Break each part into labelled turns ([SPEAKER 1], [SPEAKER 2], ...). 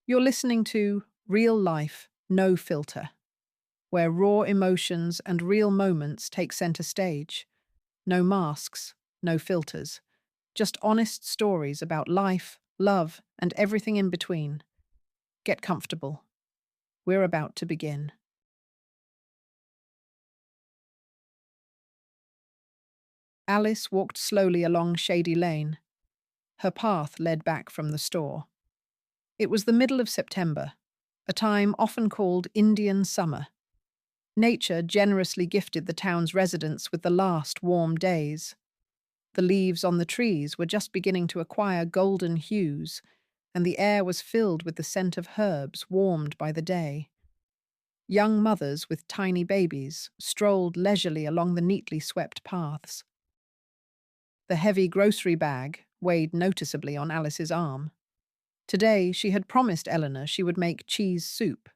[SPEAKER 1] You're listening to Real Life, No Filter, where raw emotions and real moments take center stage. No masks, no filters. Just honest stories about life, love, and everything in between. Get comfortable. We're about to begin. Alice walked slowly along Shady Lane. Her path led back from the store. It was the middle of September, a time often called Indian summer. Nature generously gifted the town's residents with the last warm days. The leaves on the trees were just beginning to acquire golden hues, and the air was filled with the scent of herbs warmed by the day. Young mothers with tiny babies strolled leisurely along the neatly swept paths. The heavy grocery bag weighed noticeably on Alice's arm. Today, she had promised Eleanor she would make cheese soup,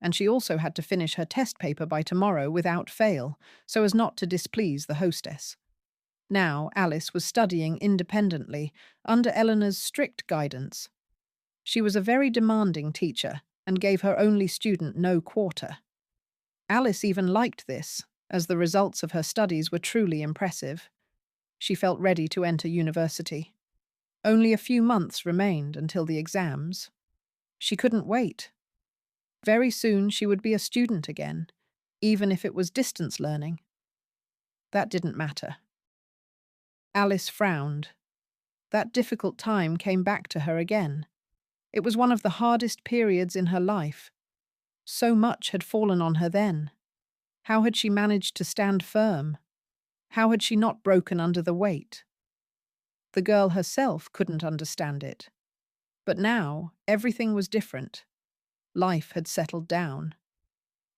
[SPEAKER 1] and she also had to finish her test paper by tomorrow without fail, so as not to displease the hostess. Now, Alice was studying independently, under Eleanor's strict guidance. She was a very demanding teacher and gave her only student no quarter. Alice even liked this, as the results of her studies were truly impressive. She felt ready to enter university. Only a few months remained until the exams. She couldn't wait. Very soon she would be a student again, even if it was distance learning. That didn't matter. Alice frowned. That difficult time came back to her again. It was one of the hardest periods in her life. So much had fallen on her then. How had she managed to stand firm? How had she not broken under the weight? The girl herself couldn't understand it. But now, everything was different. Life had settled down.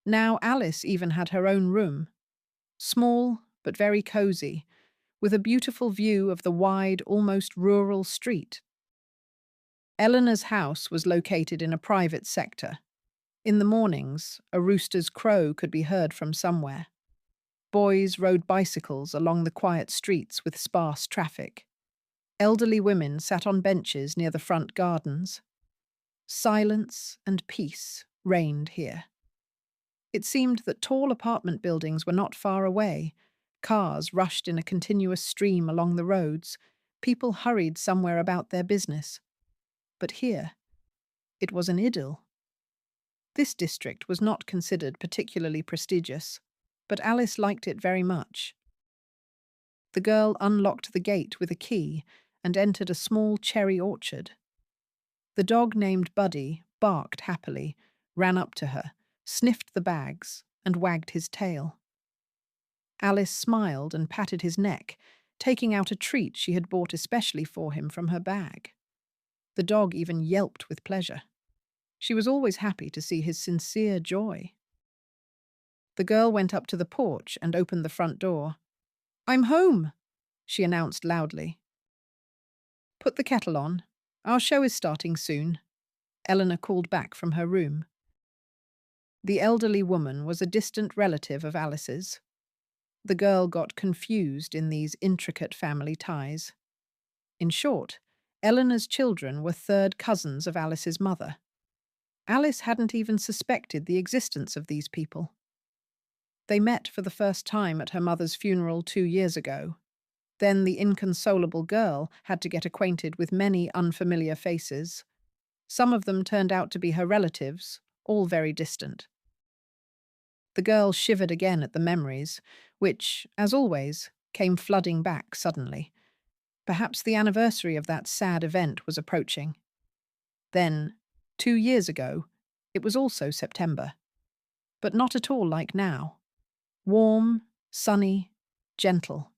[SPEAKER 1] Now Alice even had her own room. Small, but very cozy, with a beautiful view of the wide, almost rural street. Eleanor's house was located in a private sector. In the mornings, a rooster's crow could be heard from somewhere. Boys rode bicycles along the quiet streets with sparse traffic. Elderly women sat on benches near the front gardens. Silence and peace reigned here. It seemed that tall apartment buildings were not far away. Cars rushed in a continuous stream along the roads. People hurried somewhere about their business. But here, it was an idyll. This district was not considered particularly prestigious, but Alice liked it very much. The girl unlocked the gate with a key and entered a small cherry orchard. The dog named Buddy barked happily, ran up to her, sniffed the bags, and wagged his tail. Alice smiled and patted his neck, taking out a treat she had bought especially for him from her bag. The dog even yelped with pleasure. She was always happy to see his sincere joy. The girl went up to the porch and opened the front door. "I'm home," she announced loudly. "Put the kettle on. Our show is starting soon," Eleanor called back from her room. The elderly woman was a distant relative of Alice's. The girl got confused in these intricate family ties. In short, Eleanor's children were third cousins of Alice's mother. Alice hadn't even suspected the existence of these people. They met for the first time at her mother's funeral 2 years ago. Then the inconsolable girl had to get acquainted with many unfamiliar faces. Some of them turned out to be her relatives, all very distant. The girl shivered again at the memories, which, as always, came flooding back suddenly. Perhaps the anniversary of that sad event was approaching. Then, 2 years ago, it was also September. But not at all like now. Warm, sunny, gentle.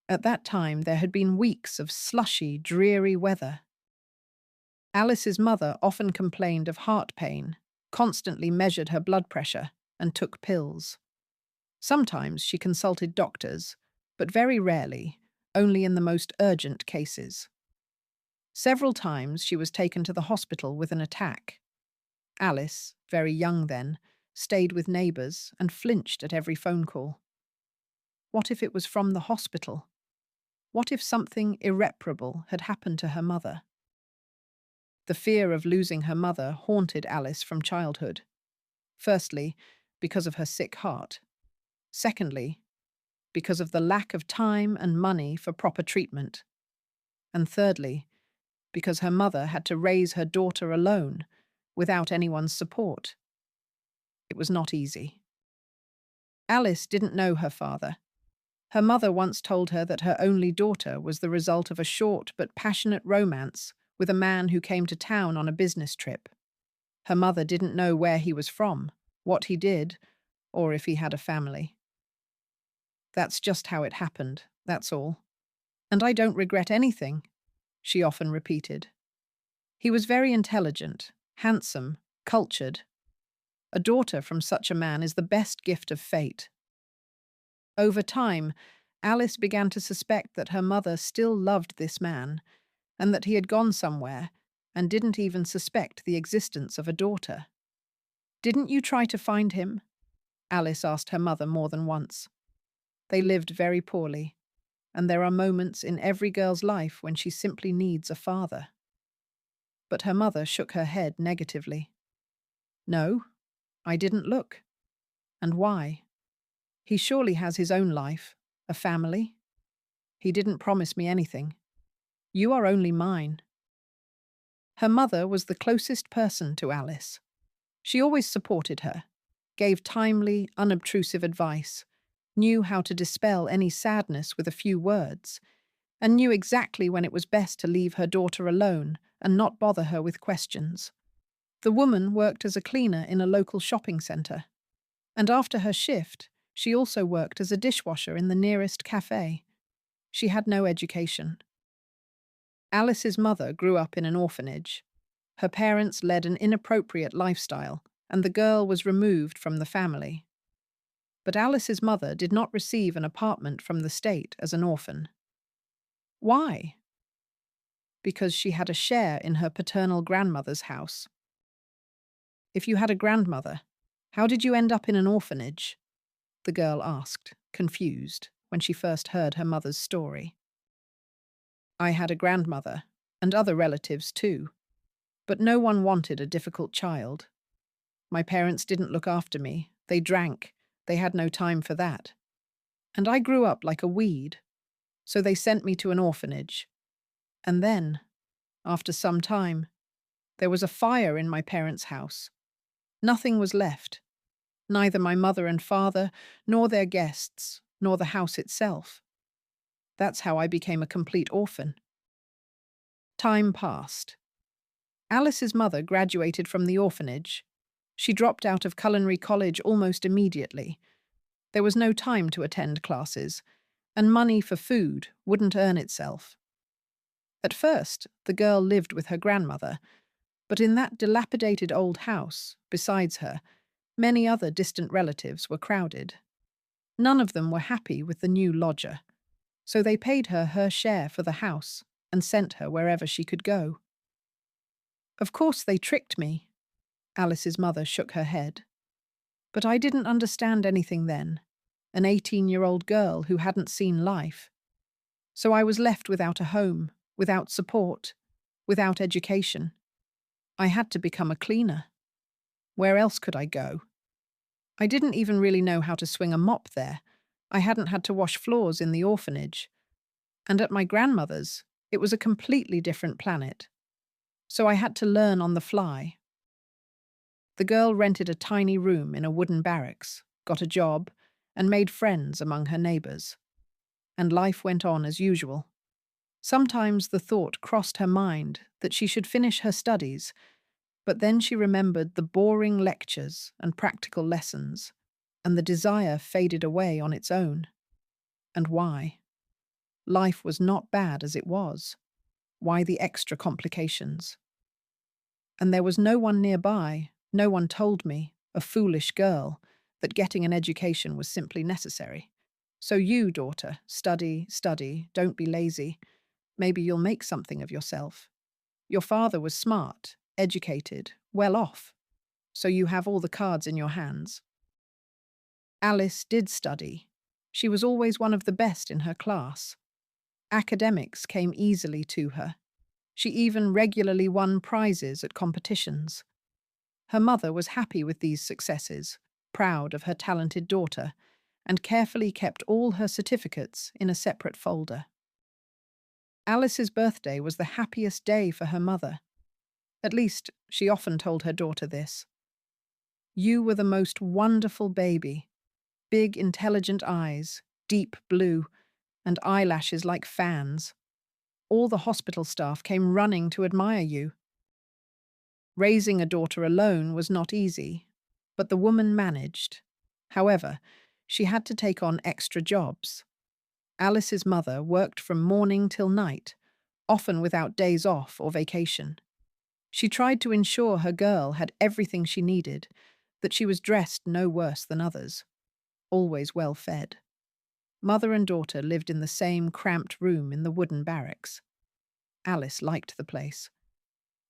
[SPEAKER 1] At that time, there had been weeks of slushy, dreary weather. Alice's mother often complained of heart pain, constantly measured her blood pressure, and took pills. Sometimes she consulted doctors, but very rarely, only in the most urgent cases. Several times she was taken to the hospital with an attack. Alice, very young then, stayed with neighbours and flinched at every phone call. What if it was from the hospital? What if something irreparable had happened to her mother? The fear of losing her mother haunted Alice from childhood. Firstly, because of her sick heart. Secondly, because of the lack of time and money for proper treatment. And thirdly, because her mother had to raise her daughter alone, without anyone's support. It was not easy. Alice didn't know her father. Her mother once told her that her only daughter was the result of a short but passionate romance with a man who came to town on a business trip. Her mother didn't know where he was from, what he did, or if he had a family. That's just how it happened, that's all. And I don't regret anything, she often repeated. He was very intelligent, handsome, cultured. A daughter from such a man is the best gift of fate. Over time, Alice began to suspect that her mother still loved this man, and that he had gone somewhere and didn't even suspect the existence of a daughter. "Didn't you try to find him?" Alice asked her mother more than once. They lived very poorly, and there are moments in every girl's life when she simply needs a father. But her mother shook her head negatively. "No, I didn't look. And why? He surely has his own life, a family. He didn't promise me anything. You are only mine." Her mother was the closest person to Alice. She always supported her, gave timely, unobtrusive advice, knew how to dispel any sadness with a few words, and knew exactly when it was best to leave her daughter alone and not bother her with questions. The woman worked as a cleaner in a local shopping centre, and after her shift, she also worked as a dishwasher in the nearest cafe. She had no education. Alice's mother grew up in an orphanage. Her parents led an inappropriate lifestyle, and the girl was removed from the family. But Alice's mother did not receive an apartment from the state as an orphan. Why? Because she had a share in her paternal grandmother's house. "If you had a grandmother, how did you end up in an orphanage?" the girl asked, confused, when she first heard her mother's story. "I had a grandmother, and other relatives too, but no one wanted a difficult child. My parents didn't look after me, they drank, they had no time for that. And I grew up like a weed, so they sent me to an orphanage. And then, after some time, there was a fire in my parents' house. Nothing was left, neither my mother and father, nor their guests, nor the house itself. That's how I became a complete orphan." Time passed. Alice's mother graduated from the orphanage. She dropped out of culinary college almost immediately. There was no time to attend classes, and money for food wouldn't earn itself. At first, the girl lived with her grandmother, but in that dilapidated old house, besides her, many other distant relatives were crowded. None of them were happy with the new lodger, so they paid her her share for the house and sent her wherever she could go. "Of course they tricked me." Alice's mother shook her head. "But I didn't understand anything then, an 18-year-old girl who hadn't seen life. So I was left without a home, without support, without education. I had to become a cleaner. Where else could I go? I didn't even really know how to swing a mop there. I hadn't had to wash floors in the orphanage. And at my grandmother's, it was a completely different planet. So I had to learn on the fly." The girl rented a tiny room in a wooden barracks, got a job, and made friends among her neighbours. And life went on as usual. Sometimes the thought crossed her mind that she should finish her studies, but then she remembered the boring lectures and practical lessons, and the desire faded away on its own. And why? Life was not bad as it was. Why the extra complications? And there was no one nearby, no one told me, a foolish girl, that getting an education was simply necessary. "So you, daughter, study, study, don't be lazy. Maybe you'll make something of yourself. Your father was smart, educated, well off, so you have all the cards in your hands." Alice did study. She was always one of the best in her class. Academics came easily to her. She even regularly won prizes at competitions. Her mother was happy with these successes, proud of her talented daughter, and carefully kept all her certificates in a separate folder. Alice's birthday was the happiest day for her mother. At least, she often told her daughter this. "You were the most wonderful baby. Big, intelligent eyes, deep blue, and eyelashes like fans. All the hospital staff came running to admire you." Raising a daughter alone was not easy, but the woman managed. However, she had to take on extra jobs. Alice's mother worked from morning till night, often without days off or vacation. She tried to ensure her girl had everything she needed, that she was dressed no worse than others, always well fed. Mother and daughter lived in the same cramped room in the wooden barracks. Alice liked the place,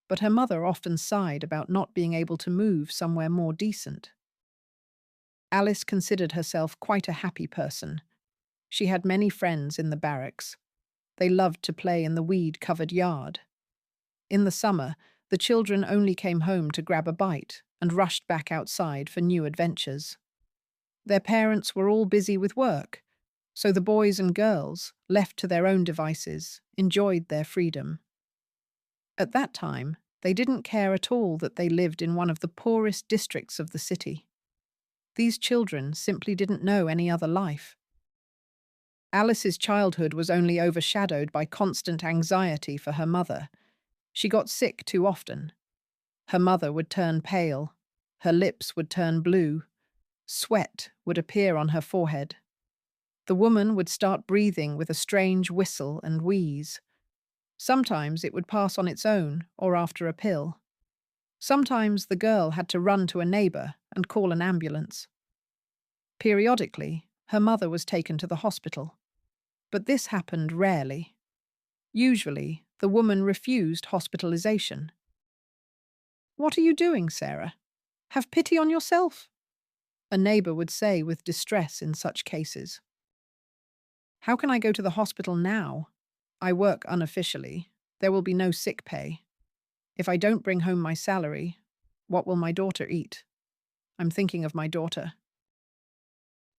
[SPEAKER 1] but her mother often sighed about not being able to move somewhere more decent. Alice considered herself quite a happy person. She had many friends in the barracks. They loved to play in the weed-covered yard. In the summer, the children only came home to grab a bite and rushed back outside for new adventures. Their parents were all busy with work, so the boys and girls, left to their own devices, enjoyed their freedom. At that time, they didn't care at all that they lived in one of the poorest districts of the city. These children simply didn't know any other life. Alice's childhood was only overshadowed by constant anxiety for her mother. She got sick too often. Her mother would turn pale. Her lips would turn blue. Sweat would appear on her forehead. The woman would start breathing with a strange whistle and wheeze. Sometimes it would pass on its own or after a pill. Sometimes the girl had to run to a neighbor and call an ambulance. Periodically, her mother was taken to the hospital. But this happened rarely. Usually, the woman refused hospitalization. "What are you doing, Sarah? Have pity on yourself," a neighbor would say with distress in such cases. "How can I go to the hospital now? I work unofficially. There will be no sick pay. If I don't bring home my salary, what will my daughter eat? I'm thinking of my daughter."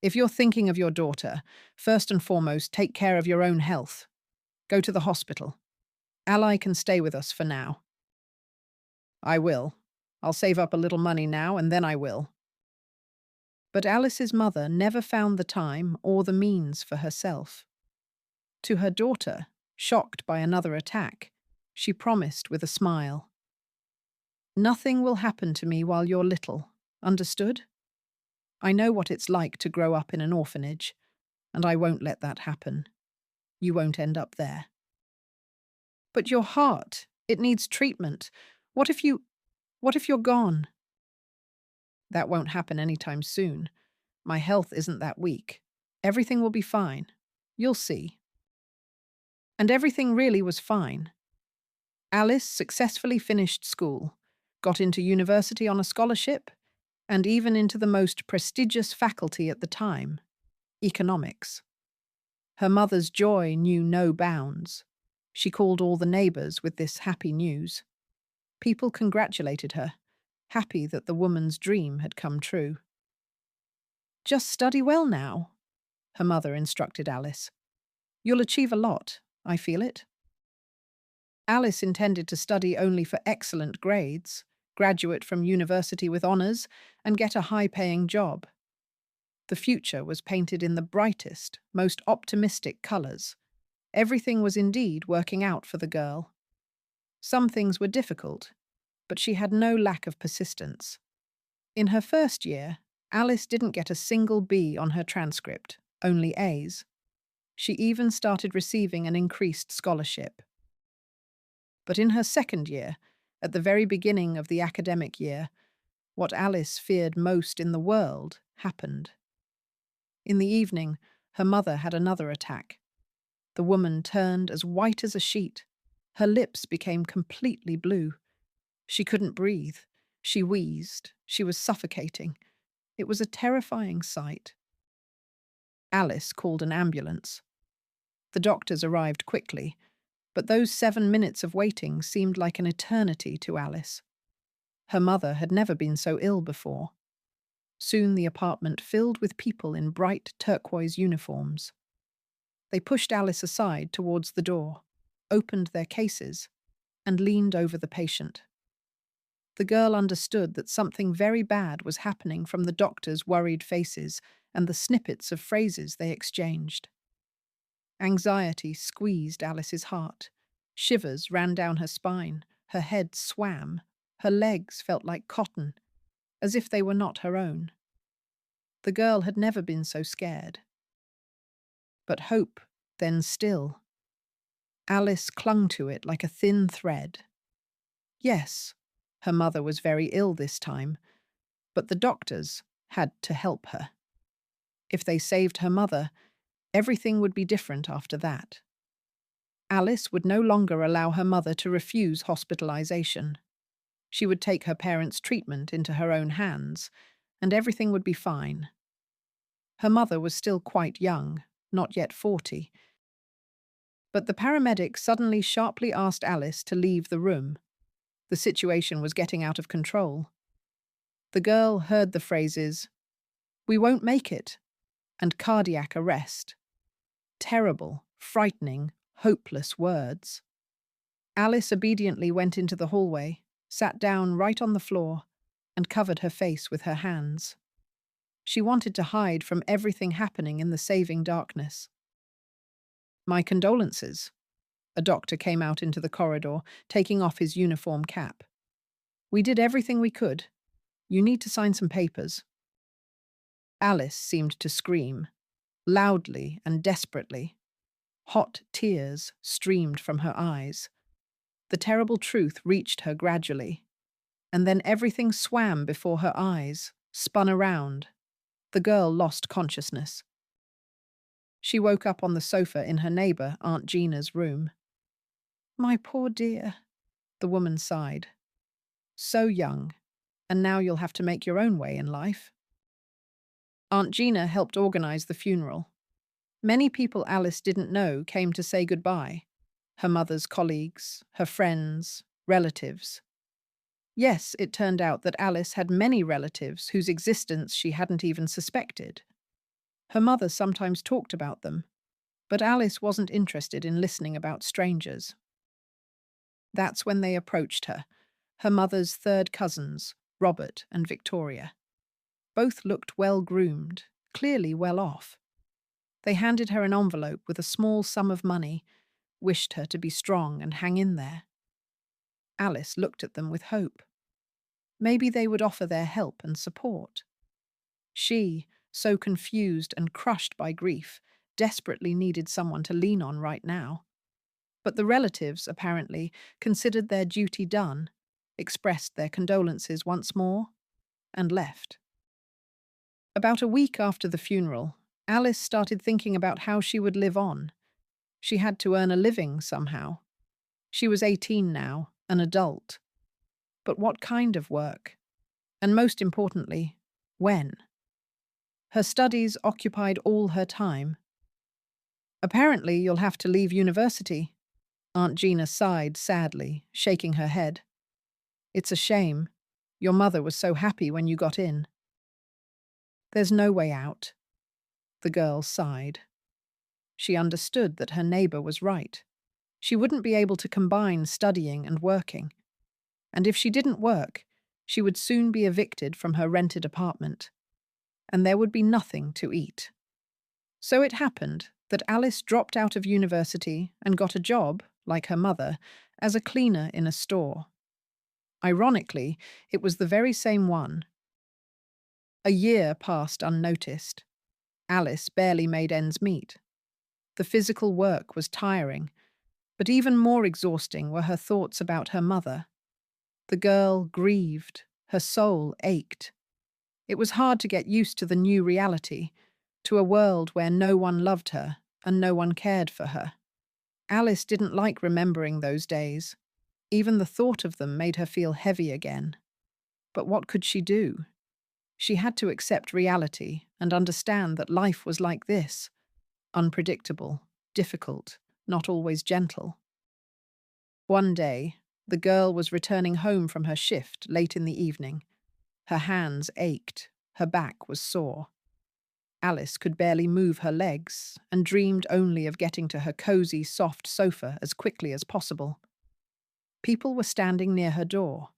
[SPEAKER 1] If you're thinking of your daughter, first and foremost, take care of your own health. Go to the hospital. Ally can stay with us for now. "I will. I'll save up a little money now, and then I will." But Alice's mother never found the time or the means for herself. To her daughter, shocked by another attack, she promised with a smile, "Nothing will happen to me while you're little, understood? I know what it's like to grow up in an orphanage, and I won't let that happen. You won't end up there." "But your heart, it needs treatment. What if you're gone?" "That won't happen anytime soon. My health isn't that weak. Everything will be fine. You'll see." And everything really was fine. Alice successfully finished school, got into university on a scholarship, and even into the most prestigious faculty at the time, economics. Her mother's joy knew no bounds. She called all the neighbors with this happy news. People congratulated her, happy that the woman's dream had come true. "Just study well now," her mother instructed Alice. "You'll achieve a lot, I feel it." Alice intended to study only for excellent grades, graduate from university with honours, and get a high-paying job. The future was painted in the brightest, most optimistic colours. Everything was indeed working out for the girl. Some things were difficult, but she had no lack of persistence. In her first year, Alice didn't get a single B on her transcript, only A's. She even started receiving an increased scholarship. But in her second year, at the very beginning of the academic year, what Alice feared most in the world happened. In the evening, her mother had another attack. The woman turned as white as a sheet. Her lips became completely blue. She couldn't breathe. She wheezed. She was suffocating. It was a terrifying sight. Alice called an ambulance. The doctors arrived quickly. But those 7 minutes of waiting seemed like an eternity to Alice. Her mother had never been so ill before. Soon the apartment filled with people in bright turquoise uniforms. They pushed Alice aside towards the door, opened their cases, and leaned over the patient. The girl understood that something very bad was happening from the doctor's worried faces and the snippets of phrases they exchanged. Anxiety squeezed Alice's heart. Shivers ran down her spine, her head swam, her legs felt like cotton, as if they were not her own. The girl had never been so scared. But hope, then still. Alice clung to it like a thin thread. Yes, her mother was very ill this time, but the doctors had to help her. If they saved her mother, everything would be different after that. Alice would no longer allow her mother to refuse hospitalization. She would take her parents' treatment into her own hands, and everything would be fine. Her mother was still quite young, not yet 40. But the paramedic suddenly sharply asked Alice to leave the room. The situation was getting out of control. The girl heard the phrases, "We won't make it," and "cardiac arrest." Terrible, frightening, hopeless words. Alice obediently went into the hallway, sat down right on the floor, and covered her face with her hands. She wanted to hide from everything happening in the saving darkness. "My condolences." A doctor came out into the corridor, taking off his uniform cap. "We did everything we could. You need to sign some papers." Alice seemed to scream, loudly and desperately. Hot tears streamed from her eyes. The terrible truth reached her gradually, and then everything swam before her eyes, spun around. The girl lost consciousness. She woke up on the sofa in her neighbor, Aunt Gina's room. "My poor dear," the woman sighed. "So young, and now you'll have to make your own way in life." Aunt Gina helped organize the funeral. Many people Alice didn't know came to say goodbye. Her mother's colleagues, her friends, relatives. Yes, it turned out that Alice had many relatives whose existence she hadn't even suspected. Her mother sometimes talked about them, but Alice wasn't interested in listening about strangers. That's when they approached her, her mother's third cousins, Robert and Victoria. Both looked well-groomed, clearly well off. They handed her an envelope with a small sum of money, wished her to be strong and hang in there. Alice looked at them with hope. Maybe they would offer their help and support. She, so confused and crushed by grief, desperately needed someone to lean on right now. But the relatives, apparently, considered their duty done, expressed their condolences once more, and left. About a week after the funeral, Alice started thinking about how she would live on. She had to earn a living somehow. She was 18 now, an adult. But what kind of work? And most importantly, when? Her studies occupied all her time. "Apparently, you'll have to leave university." Aunt Gina sighed sadly, shaking her head. "It's a shame. Your mother was so happy when you got in." "There's no way out." The girl sighed. She understood that her neighbor was right. She wouldn't be able to combine studying and working. And if she didn't work, she would soon be evicted from her rented apartment. And there would be nothing to eat. So it happened that Alice dropped out of university and got a job, like her mother, as a cleaner in a store. Ironically, it was the very same one. A year passed unnoticed. Alice barely made ends meet. The physical work was tiring, but even more exhausting were her thoughts about her mother. The girl grieved, her soul ached. It was hard to get used to the new reality, to a world where no one loved her and no one cared for her. Alice didn't like remembering those days. Even the thought of them made her feel heavy again. But what could she do? She had to accept reality and understand that life was like this, unpredictable, difficult, not always gentle. One day, the girl was returning home from her shift late in the evening. Her hands ached, her back was sore. Alice could barely move her legs and dreamed only of getting to her cozy, soft sofa as quickly as possible. People were standing near her door.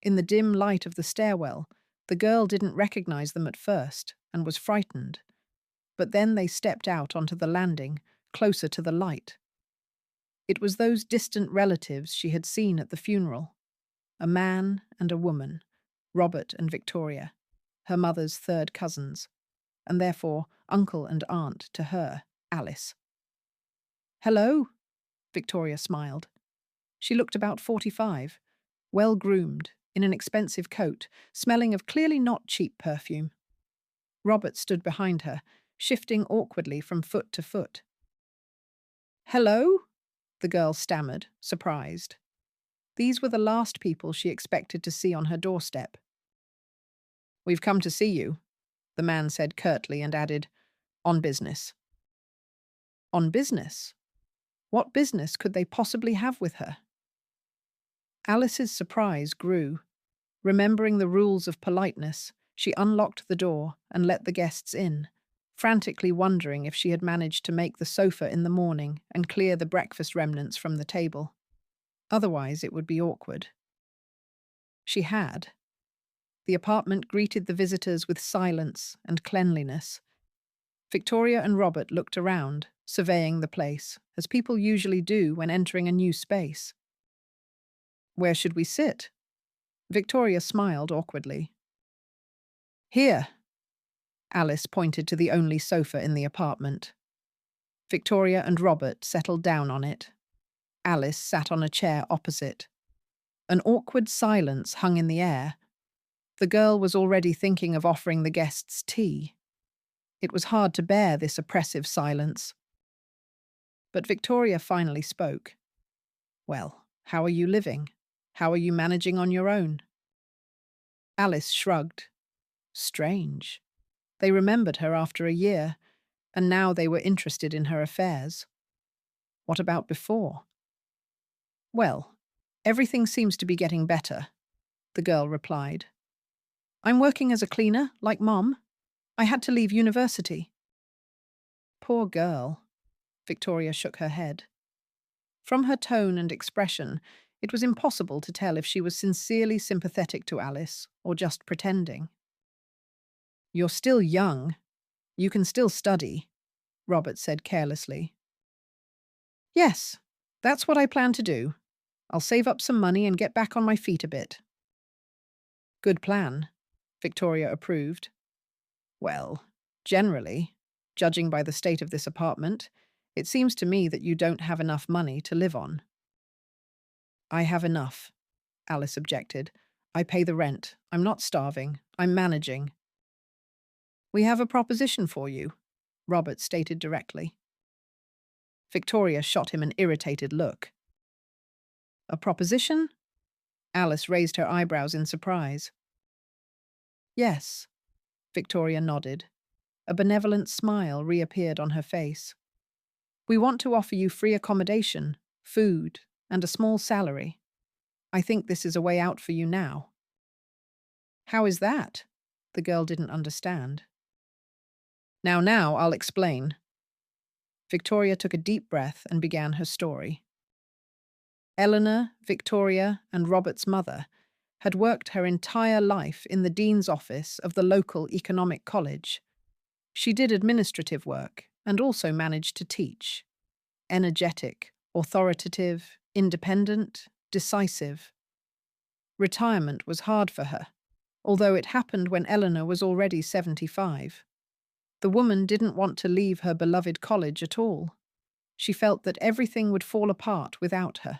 [SPEAKER 1] In the dim light of the stairwell, the girl didn't recognize them at first and was frightened. But then they stepped out onto the landing, closer to the light. It was those distant relatives she had seen at the funeral. A man and a woman, Robert and Victoria, her mother's third cousins, and therefore uncle and aunt to her, Alice. "Hello," Victoria smiled. She looked about 45, well-groomed, in an expensive coat, smelling of clearly not cheap perfume. Robert stood behind her, shifting awkwardly from foot to foot. "Hello?" the girl stammered, surprised. These were the last people she expected to see on her doorstep. "We've come to see you," the man said curtly and added, "on business." On business? What business could they possibly have with her? Alice's surprise grew. Remembering the rules of politeness, she unlocked the door and let the guests in, frantically wondering if she had managed to make the sofa in the morning and clear the breakfast remnants from the table. Otherwise, it would be awkward. She had. The apartment greeted the visitors with silence and cleanliness. Victoria and Robert looked around, surveying the place, as people usually do when entering a new space. "Where should we sit?" Victoria smiled awkwardly. "Here." Alice pointed to the only sofa in the apartment. Victoria and Robert settled down on it. Alice sat on a chair opposite. An awkward silence hung in the air. The girl was already thinking of offering the guests tea. It was hard to bear this oppressive silence. But Victoria finally spoke. "Well, how are you living? How are you managing on your own?" Alice shrugged. Strange. They remembered her after a year, and now they were interested in her affairs. What about before? "Well, everything seems to be getting better," the girl replied. "I'm working as a cleaner, like Mom. I had to leave university." Poor girl. Victoria shook her head. From her tone and expression, it was impossible to tell if she was sincerely sympathetic to Alice or just pretending. "You're still young. You can still study," Robert said carelessly. "Yes, that's what I plan to do. I'll save up some money and get back on my feet a bit." "Good plan," Victoria approved. "Well, generally, judging by the state of this apartment, it seems to me that you don't have enough money to live on." "I have enough," Alice objected. "I pay the rent. I'm not starving. I'm managing." "We have a proposition for you," Robert stated directly. Victoria shot him an irritated look. "A proposition?" Alice raised her eyebrows in surprise. "Yes," Victoria nodded. A benevolent smile reappeared on her face. "We want to offer you free accommodation, food, and a small salary. I think this is a way out for you now." "How is that?" The girl didn't understand. Now, I'll explain." Victoria took a deep breath and began her story. Eleanor, Victoria, and Robert's mother had worked her entire life in the dean's office of the local economic college. She did administrative work and also managed to teach. Energetic, authoritative, independent, decisive. Retirement was hard for her, although it happened when Eleanor was already 75. The woman didn't want to leave her beloved college at all. She felt that everything would fall apart without her.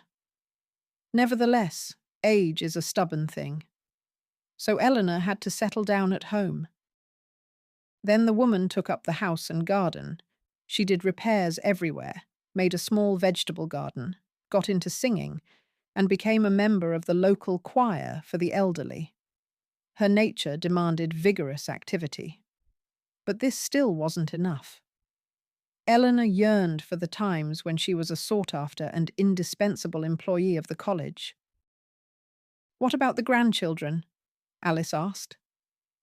[SPEAKER 1] Nevertheless, age is a stubborn thing. So Eleanor had to settle down at home. Then the woman took up the house and garden. She did repairs everywhere, made a small vegetable garden, got into singing, and became a member of the local choir for the elderly. Her nature demanded vigorous activity. But this still wasn't enough. Eleanor yearned for the times when she was a sought-after and indispensable employee of the college. "What about the grandchildren?" Alice asked.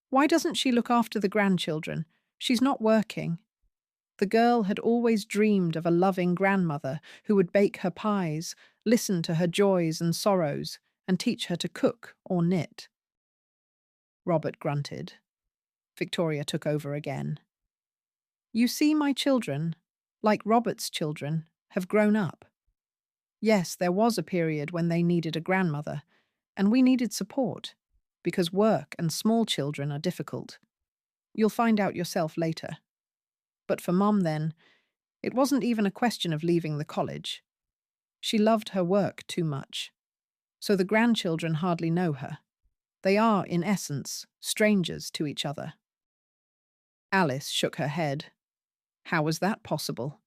[SPEAKER 1] "Why doesn't she look after the grandchildren? She's not working." The girl had always dreamed of a loving grandmother who would bake her pies, listen to her joys and sorrows, and teach her to cook or knit. Robert grunted. Victoria took over again. "You see, my children, like Robert's children, have grown up. Yes, there was a period when they needed a grandmother, and we needed support, because work and small children are difficult. You'll find out yourself later. But for Mom then, it wasn't even a question of leaving the college. She loved her work too much. So the grandchildren hardly know her. They are, in essence, strangers to each other." Alice shook her head. How was that possible?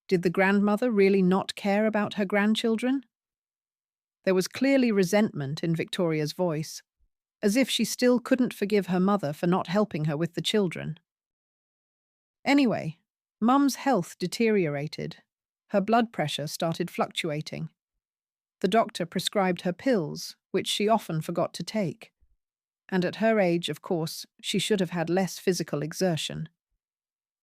[SPEAKER 1] Did the grandmother really not care about her grandchildren? There was clearly resentment in Victoria's voice, as if she still couldn't forgive her mother for not helping her with the children. Anyway, Mum's health deteriorated. Her blood pressure started fluctuating. The doctor prescribed her pills, which she often forgot to take. And at her age, of course, she should have had less physical exertion.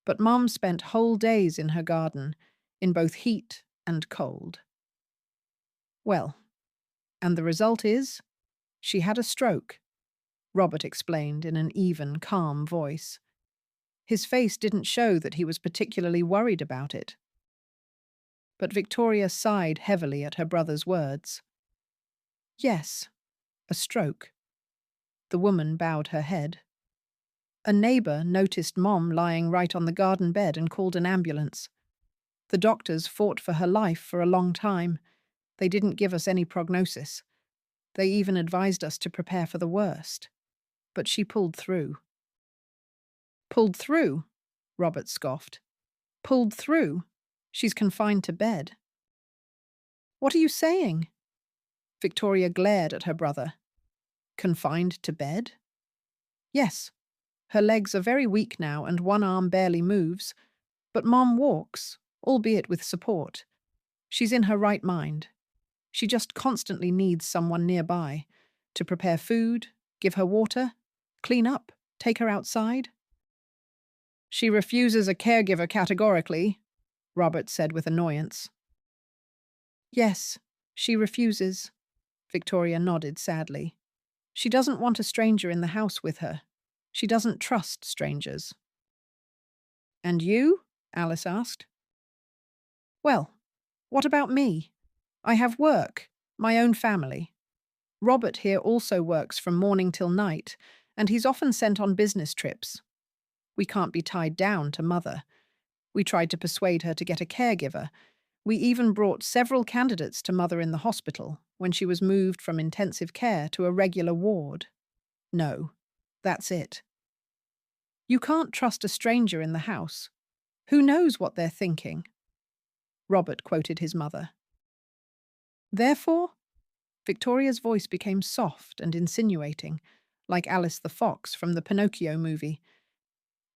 [SPEAKER 1] But Mum spent whole days in her garden, in both heat and cold. Well, and the result is, she had a stroke, Robert explained in an even, calm voice. His face didn't show that he was particularly worried about it. But Victoria sighed heavily at her brother's words. "Yes, a stroke." The woman bowed her head. A neighbour noticed Mom lying right on the garden bed and called an ambulance. The doctors fought for her life for a long time. They didn't give us any prognosis. They even advised us to prepare for the worst. But she pulled through. "Pulled through?" Robert scoffed. "Pulled through? She's confined to bed." "What are you saying?" Victoria glared at her brother. "Confined to bed?" "Yes. Her legs are very weak now and one arm barely moves. But Mom walks, albeit with support. She's in her right mind. She just constantly needs someone nearby to prepare food, give her water, clean up, take her outside." "She refuses a caregiver categorically," Robert said with annoyance. "Yes, she refuses." Victoria nodded sadly. "She doesn't want a stranger in the house with her. She doesn't trust strangers." "And you?" Alice asked. "Well, what about me? I have work, my own family. Robert here also works from morning till night, and he's often sent on business trips. We can't be tied down to Mother. We tried to persuade her to get a caregiver. We even brought several candidates to Mother in the hospital when she was moved from intensive care to a regular ward. No, that's it. You can't trust a stranger in the house. Who knows what they're thinking?" Robert quoted his mother. "Therefore," Victoria's voice became soft and insinuating, like Alice the Fox from the Pinocchio movie.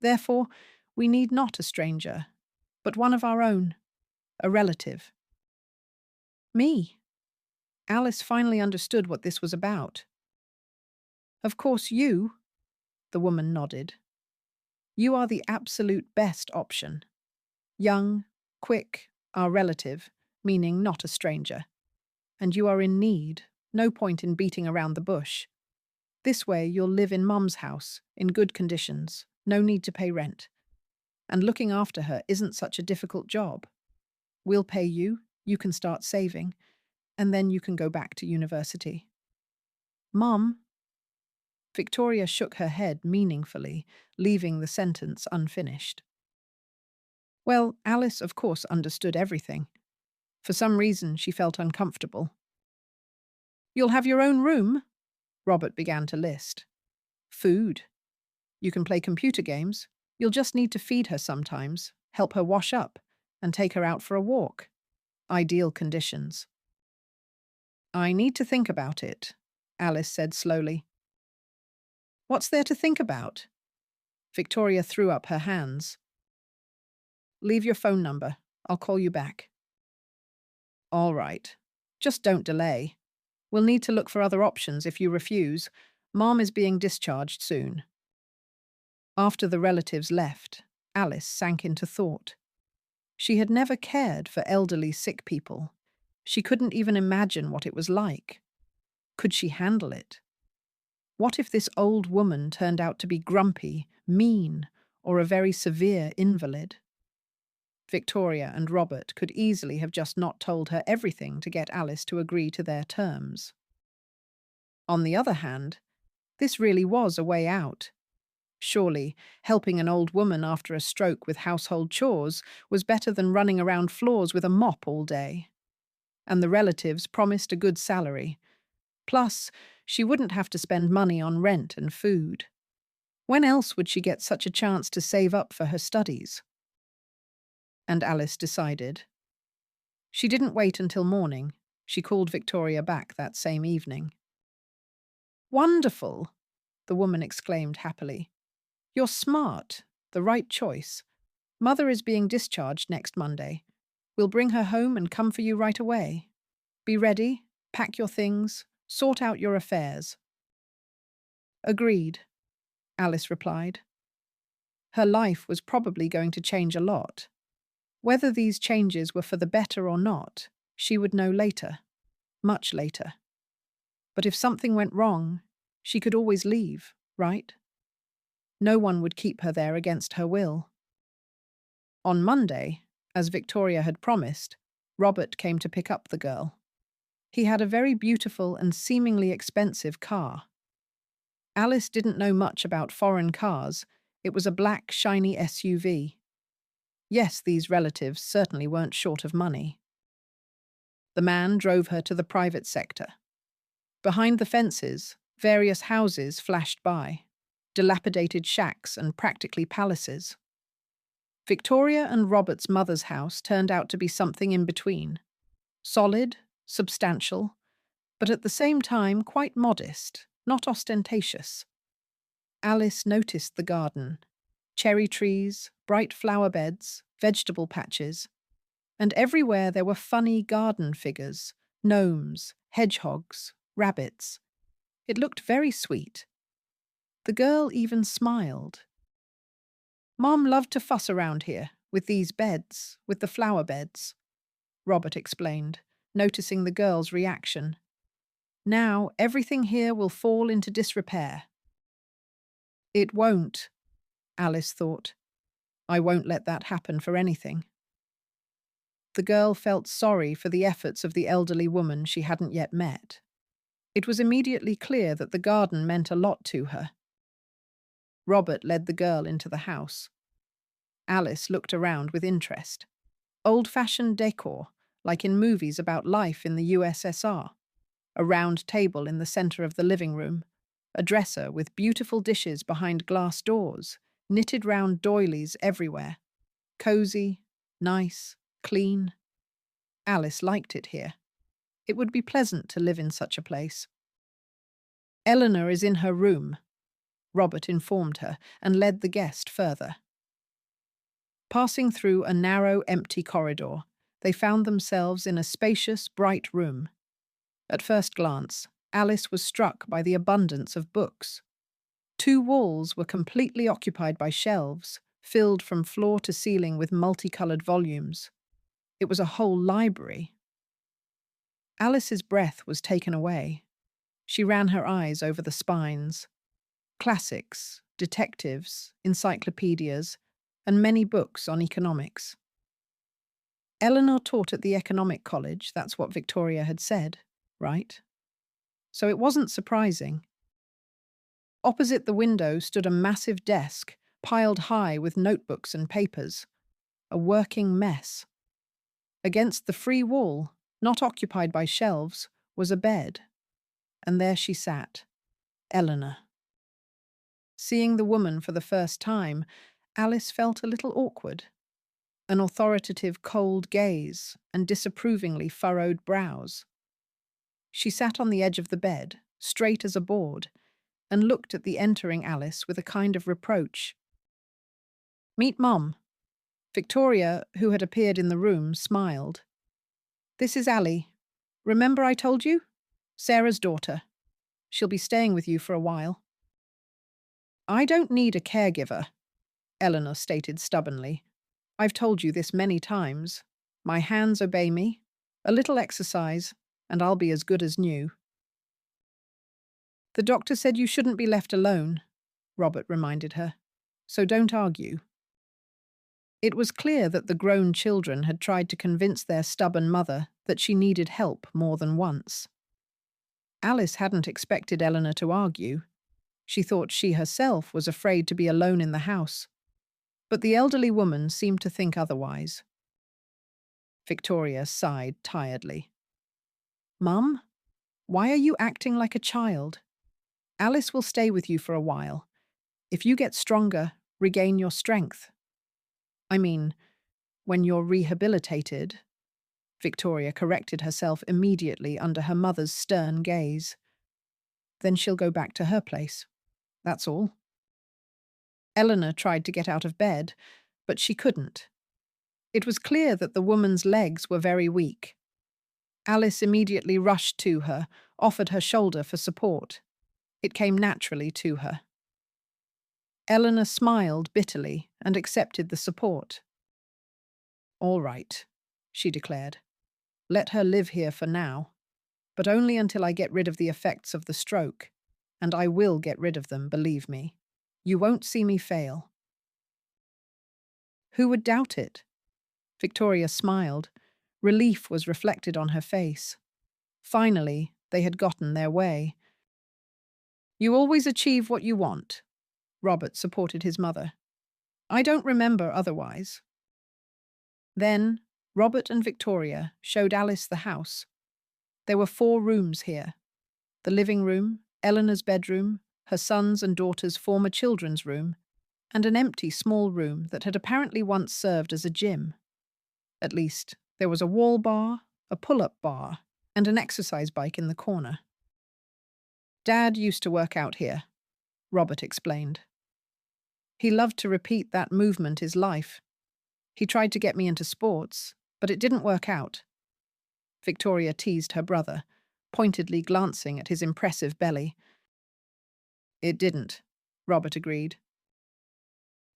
[SPEAKER 1] "Therefore, we need not a stranger, but one of our own, a relative." "Me?" Alice finally understood what this was about. "Of course you," the woman nodded. "You are the absolute best option. Young, quick, our relative, meaning not a stranger. And you are in need, no point in beating around the bush. This way you'll live in Mum's house, in good conditions, no need to pay rent. And looking after her isn't such a difficult job. We'll pay you, you can start saving, and then you can go back to university." "Mum?" Victoria shook her head meaningfully, leaving the sentence unfinished. Well, Alice, of course, understood everything. For some reason, she felt uncomfortable. "You'll have your own room?" Robert began to list. "Food. You can play computer games. You'll just need to feed her sometimes, help her wash up, and take her out for a walk. Ideal conditions." "I need to think about it," Alice said slowly. "What's there to think about?" Victoria threw up her hands. leave your phone number. I'll call you back. All right. Just don't delay. We'll need to look for other options if you refuse. Mom is being discharged soon. After the relatives left, Alice sank into thought. She had never cared for elderly sick people. She couldn't even imagine what it was like. Could she handle it? What if this old woman turned out to be grumpy, mean, or a very severe invalid? Victoria and Robert could easily have just not told her everything to get Alice to agree to their terms. On the other hand, this really was a way out. Surely, helping an old woman after a stroke with household chores was better than running around floors with a mop all day. And the relatives promised a good salary. Plus, she wouldn't have to spend money on rent and food. When else would she get such a chance to save up for her studies? And Alice decided. She didn't wait until morning. She called Victoria back that same evening. "Wonderful!" the woman exclaimed happily. "You're smart. The right choice. Mother is being discharged next Monday. We'll bring her home and come for you right away. Be ready, pack your things, sort out your affairs." "Agreed," Alice replied. Her life was probably going to change a lot. Whether these changes were for the better or not, she would know later, much later. But if something went wrong, she could always leave, right? No one would keep her there against her will. On Monday, as Victoria had promised, Robert came to pick up the girl. He had a very beautiful and seemingly expensive car. Alice didn't know much about foreign cars. It was a black, shiny SUV. Yes, these relatives certainly weren't short of money. The man drove her to the private sector. Behind the fences, various houses flashed by, dilapidated shacks and practically palaces. Victoria and Robert's mother's house turned out to be something in between. Solid, substantial, but at the same time quite modest, not ostentatious. Alice noticed the garden. Cherry trees, bright flower beds, vegetable patches. And everywhere there were funny garden figures, gnomes, hedgehogs, rabbits. It looked very sweet. The girl even smiled. "Mom loved to fuss around here, with these beds, with the flower beds," Robert explained, noticing the girl's reaction. "Now everything here will fall into disrepair." "It won't," Alice thought. "I won't let that happen for anything." The girl felt sorry for the efforts of the elderly woman she hadn't yet met. It was immediately clear that the garden meant a lot to her. Robert led the girl into the house. Alice looked around with interest. Old-fashioned decor, like in movies about life in the USSR. A round table in the center of the living room. A dresser with beautiful dishes behind glass doors. Knitted round doilies everywhere. Cozy, nice, clean. Alice liked it here. It would be pleasant to live in such a place. "Eleanor is in her room," Robert informed her and led the guest further. Passing through a narrow, empty corridor, they found themselves in a spacious, bright room. At first glance, Alice was struck by the abundance of books. 2 walls were completely occupied by shelves, filled from floor to ceiling with multicolored volumes. It was a whole library. Alice's breath was taken away. She ran her eyes over the spines. Classics, detectives, encyclopedias, and many books on economics. Eleanor taught at the Economic College, that's what Victoria had said, right? So it wasn't surprising. Opposite the window stood a massive desk, piled high with notebooks and papers. A working mess. Against the free wall, not occupied by shelves, was a bed. And there she sat, Eleanor. Seeing the woman for the first time, Alice felt a little awkward. An authoritative cold gaze and disapprovingly furrowed brows. She sat on the edge of the bed, straight as a board, and looked at the entering Alice with a kind of reproach. "Meet Mom," Victoria, who had appeared in the room, smiled. "This is Ali. Remember I told you? Sarah's daughter. She'll be staying with you for a while." "I don't need a caregiver," Eleanor stated stubbornly. "I've told you this many times. My hands obey me. A little exercise, and I'll be as good as new." "The doctor said you shouldn't be left alone," Robert reminded her. "So don't argue." It was clear that the grown children had tried to convince their stubborn mother that she needed help more than once. Alice hadn't expected Eleanor to argue. She thought she herself was afraid to be alone in the house. But the elderly woman seemed to think otherwise. Victoria sighed tiredly. "Mum, why are you acting like a child? Alice will stay with you for a while. If you get stronger, regain your strength. I mean, when you're rehabilitated." Victoria corrected herself immediately under her mother's stern gaze. "Then she'll go back to her place. That's all." Eleanor tried to get out of bed, but she couldn't. It was clear that the woman's legs were very weak. Alice immediately rushed to her, offered her shoulder for support. It came naturally to her. Eleanor smiled bitterly and accepted the support. "All right," she declared. "Let her live here for now, but only until I get rid of the effects of the stroke. And I will get rid of them, believe me. You won't see me fail." Who would doubt it? Victoria smiled. Relief was reflected on her face. Finally, they had gotten their way. "You always achieve what you want," Robert supported his mother. "I don't remember otherwise." Then, Robert and Victoria showed Alice the house. There were 4 rooms here. The living room, Eleanor's bedroom, her son's and daughter's former children's room, and an empty small room that had apparently once served as a gym. At least, there was a wall bar, a pull-up bar, and an exercise bike in the corner. "Dad used to work out here," Robert explained. "He loved to repeat that movement is life. He tried to get me into sports, but it didn't work out." Victoria teased her brother, pointedly glancing at his impressive belly. "It didn't," Robert agreed.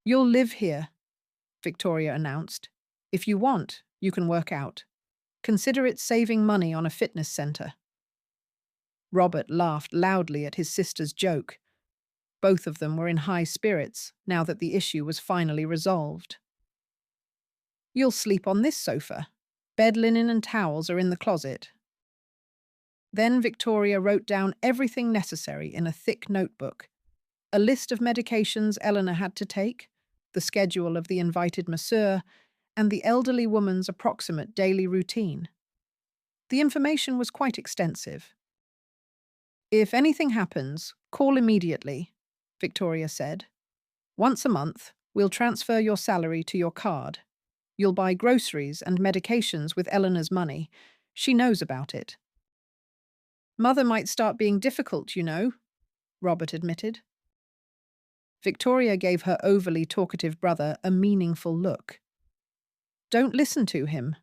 [SPEAKER 1] "You'll live here," Victoria announced. "If you want, you can work out. Consider it saving money on a fitness center." Robert laughed loudly at his sister's joke. Both of them were in high spirits now that the issue was finally resolved. "You'll sleep on this sofa. Bed linen and towels are in the closet." Then Victoria wrote down everything necessary in a thick notebook. A list of medications Eleanor had to take, the schedule of the invited masseur, and the elderly woman's approximate daily routine. The information was quite extensive. "If anything happens, call immediately," Victoria said. "Once a month, we'll transfer your salary to your card. You'll buy groceries and medications with Eleanor's money. She knows about it." "Mother might start being difficult, you know," Robert admitted. Victoria gave her overly talkative brother a meaningful look. "Don't listen to him.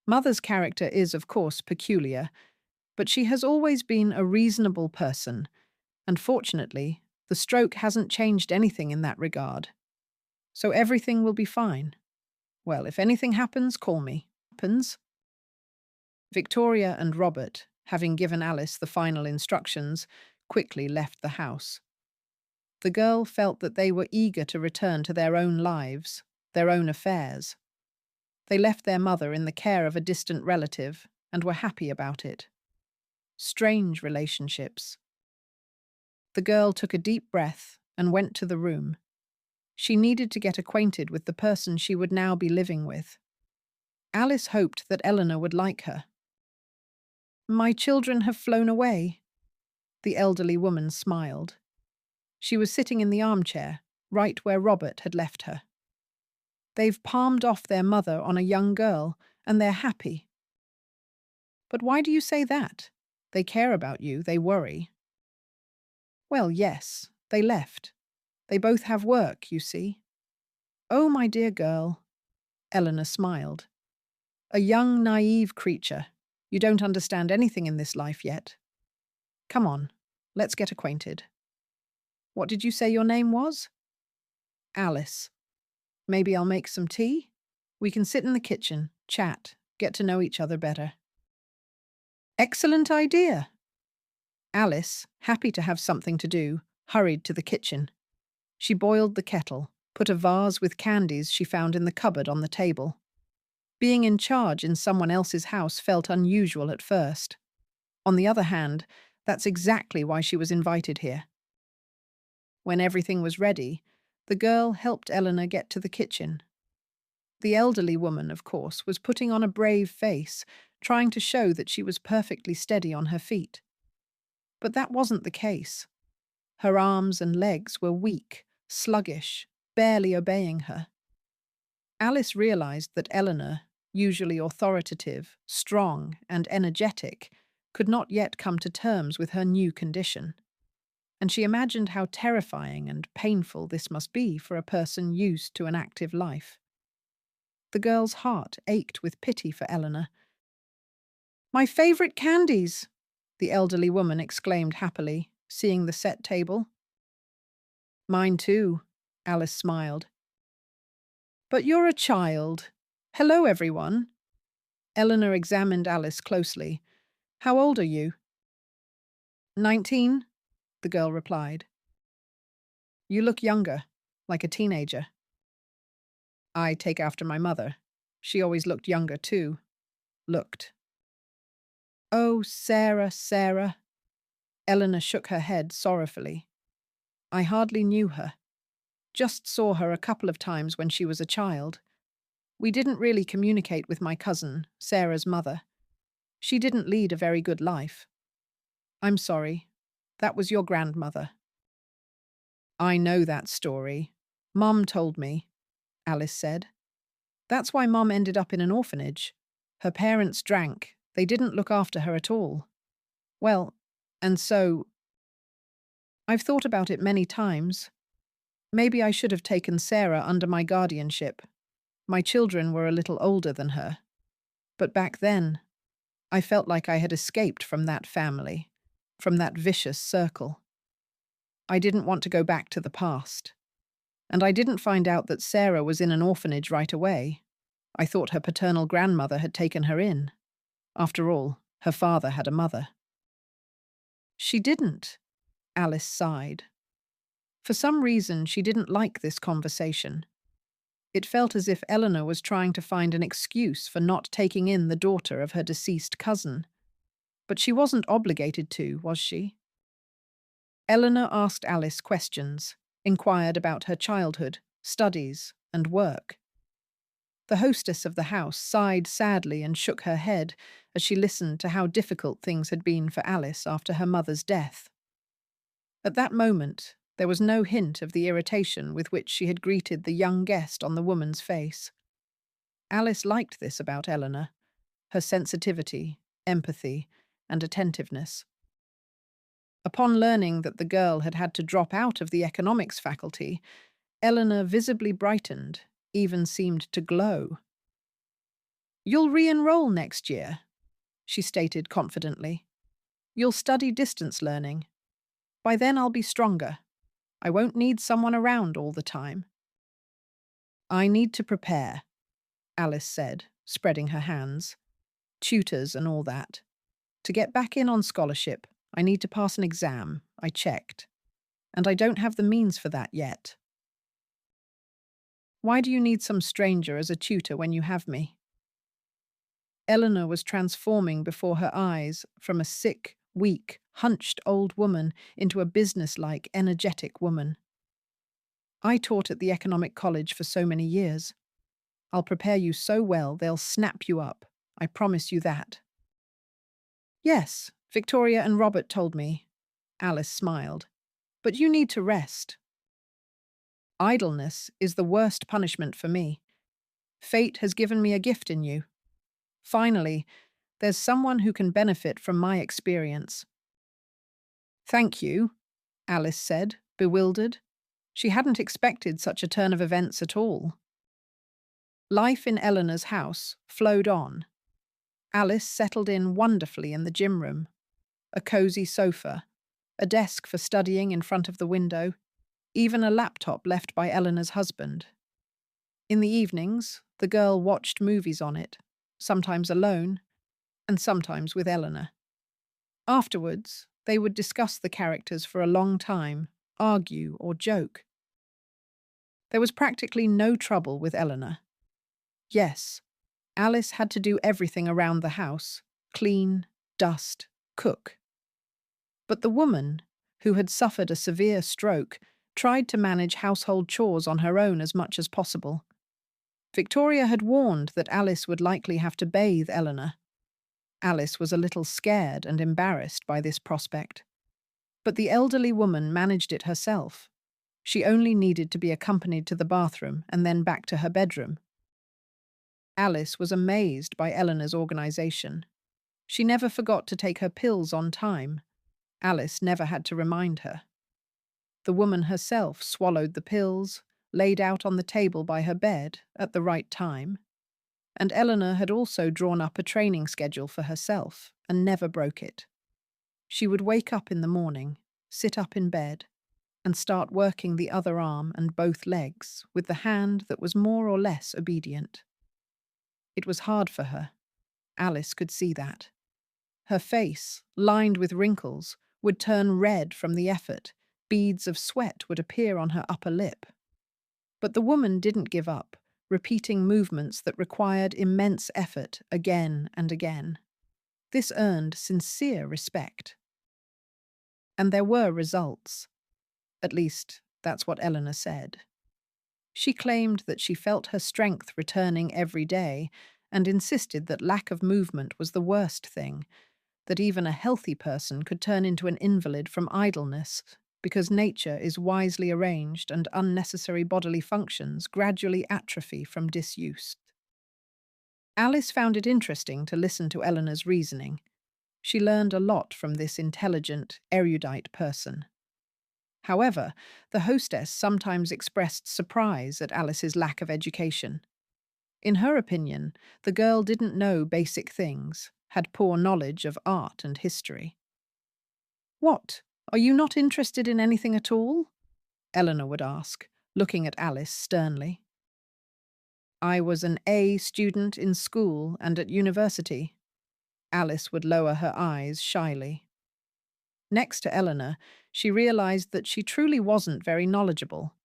[SPEAKER 1] Mother's character is, of course, peculiar, but she has always been a reasonable person, and fortunately, the stroke hasn't changed anything in that regard. So everything will be fine. Well, if anything happens, call me." Happens? Victoria and Robert, having given Alice the final instructions, quickly left the house. The girl felt that they were eager to return to their own lives, their own affairs. They left their mother in the care of a distant relative and were happy about it. Strange relationships. The girl took a deep breath and went to the room. She needed to get acquainted with the person she would now be living with. Alice hoped that Eleanor would like her. "My children have flown away." The elderly woman smiled. She was sitting in the armchair, right where Robert had left her. "They've palmed off their mother on a young girl, and they're happy." "But why do you say that? They care about you, they worry." "Well, yes, they left. They both have work, you see." "Oh, my dear girl." Eleanor smiled. A young, naive creature. You don't understand anything in this life yet. Come on, let's get acquainted. What did you say your name was? Alice. Maybe I'll make some tea? We can sit in the kitchen, chat, get to know each other better. Excellent idea. Alice, happy to have something to do, hurried to the kitchen. She boiled the kettle, put a vase with candies she found in the cupboard on the table. Being in charge in someone else's house felt unusual at first. On the other hand, that's exactly why she was invited here. When everything was ready, the girl helped Eleanor get to the kitchen. The elderly woman, of course, was putting on a brave face, trying to show that she was perfectly steady on her feet. But that wasn't the case. Her arms and legs were weak, sluggish, barely obeying her. Alice realized that Eleanor, usually authoritative, strong, and energetic, could not yet come to terms with her new condition. And she imagined how terrifying and painful this must be for a person used to an active life. The girl's heart ached with pity for Eleanor. "My favorite candies!" the elderly woman exclaimed happily, seeing the set table. "Mine too," Alice smiled. "But you're a child. Hello, everyone." Eleanor examined Alice closely. "How old are you?" 19, the girl replied. "You look younger, like a teenager." "I take after my mother. She always looked younger too." Looked. "Oh, Sarah, Sarah." Eleanor shook her head sorrowfully. "I hardly knew her. Just saw her a couple of times when she was a child. We didn't really communicate with my cousin, Sarah's mother. She didn't lead a very good life." "I'm sorry. That was your grandmother." "I know that story. Mum told me," Alice said. "That's why Mum ended up in an orphanage. Her parents drank. They didn't look after her at all. Well, and so I've thought about it many times. Maybe I should have taken Sarah under my guardianship. My children were a little older than her. But back then, I felt like I had escaped from that family, from that vicious circle. I didn't want to go back to the past. And I didn't find out that Sarah was in an orphanage right away. I thought her paternal grandmother had taken her in. After all, her father had a mother." "She didn't," Alice sighed. For some reason, she didn't like this conversation. It felt as if Eleanor was trying to find an excuse for not taking in the daughter of her deceased cousin. But she wasn't obligated to, was she? Eleanor asked Alice questions, inquired about her childhood, studies, and work. The hostess of the house sighed sadly and shook her head as she listened to how difficult things had been for Alice after her mother's death. At that moment, there was no hint of the irritation with which she had greeted the young guest on the woman's face. Alice liked this about Eleanor, her sensitivity, empathy, and attentiveness. Upon learning that the girl had had to drop out of the economics faculty, Eleanor visibly brightened, even seemed to glow. "You'll re-enroll next year," she stated confidently. "You'll study distance learning. By then I'll be stronger. I won't need someone around all the time." "I need to prepare," Alice said, spreading her hands. "Tutors and all that. To get back in on scholarship, I need to pass an exam, I checked. And I don't have the means for that yet." "Why do you need some stranger as a tutor when you have me?" Eleanor was transforming before her eyes from a sick, weak, hunched old woman into a businesslike, energetic woman. "I taught at the economic college for so many years. I'll prepare you so well they'll snap you up. I promise you that." "Yes, Victoria and Robert told me," Alice smiled. "But you need to rest. Idleness is the worst punishment for me. Fate has given me a gift in you. Finally, there's someone who can benefit from my experience." "Thank you," Alice said, bewildered. She hadn't expected such a turn of events at all. Life in Eleanor's house flowed on. Alice settled in wonderfully in the gym room, a cozy sofa, a desk for studying in front of the window, even a laptop left by Eleanor's husband. In the evenings, the girl watched movies on it, sometimes alone, and sometimes with Eleanor. Afterwards, they would discuss the characters for a long time, argue or joke. There was practically no trouble with Eleanor. Yes, Alice had to do everything around the house: clean, dust, cook. But the woman, who had suffered a severe stroke, tried to manage household chores on her own as much as possible. Victoria had warned that Alice would likely have to bathe Eleanor. Alice was a little scared and embarrassed by this prospect. But the elderly woman managed it herself. She only needed to be accompanied to the bathroom and then back to her bedroom. Alice was amazed by Eleanor's organization. She never forgot to take her pills on time. Alice never had to remind her. The woman herself swallowed the pills, laid out on the table by her bed at the right time, and Eleanor had also drawn up a training schedule for herself and never broke it. She would wake up in the morning, sit up in bed, and start working the other arm and both legs with the hand that was more or less obedient. It was hard for her. Alice could see that. Her face, lined with wrinkles, would turn red from the effort. Beads of sweat would appear on her upper lip. But the woman didn't give up, repeating movements that required immense effort again and again. This earned sincere respect. And there were results. At least, that's what Eleanor said. She claimed that she felt her strength returning every day and insisted that lack of movement was the worst thing, that even a healthy person could turn into an invalid from idleness, because nature is wisely arranged and unnecessary bodily functions gradually atrophy from disuse. Alice found it interesting to listen to Eleanor's reasoning. She learned a lot from this intelligent, erudite person. However, the hostess sometimes expressed surprise at Alice's lack of education. In her opinion, the girl didn't know basic things, had poor knowledge of art and history. "What? Are you not interested in anything at all?" Eleanor would ask, looking at Alice sternly. "I was an A student in school and at university." Alice would lower her eyes shyly. Next to Eleanor, she realized that she truly wasn't very knowledgeable.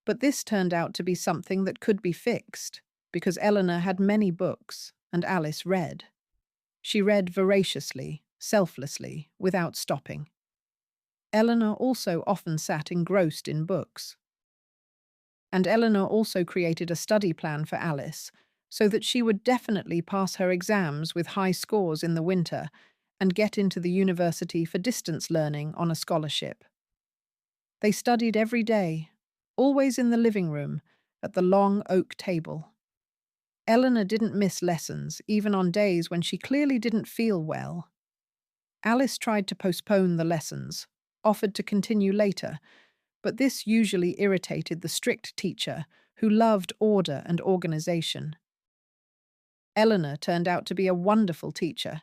[SPEAKER 1] But this turned out to be something that could be fixed, because Eleanor had many books, and Alice read. She read voraciously, selflessly, without stopping. Eleanor also often sat engrossed in books. And Eleanor also created a study plan for Alice, so that she would definitely pass her exams with high scores in the winter and get into the university for distance learning on a scholarship. They studied every day, always in the living room, at the long oak table. Eleanor didn't miss lessons, even on days when she clearly didn't feel well. Alice tried to postpone the lessons, offered to continue later, but this usually irritated the strict teacher, who loved order and organization. Eleanor turned out to be a wonderful teacher.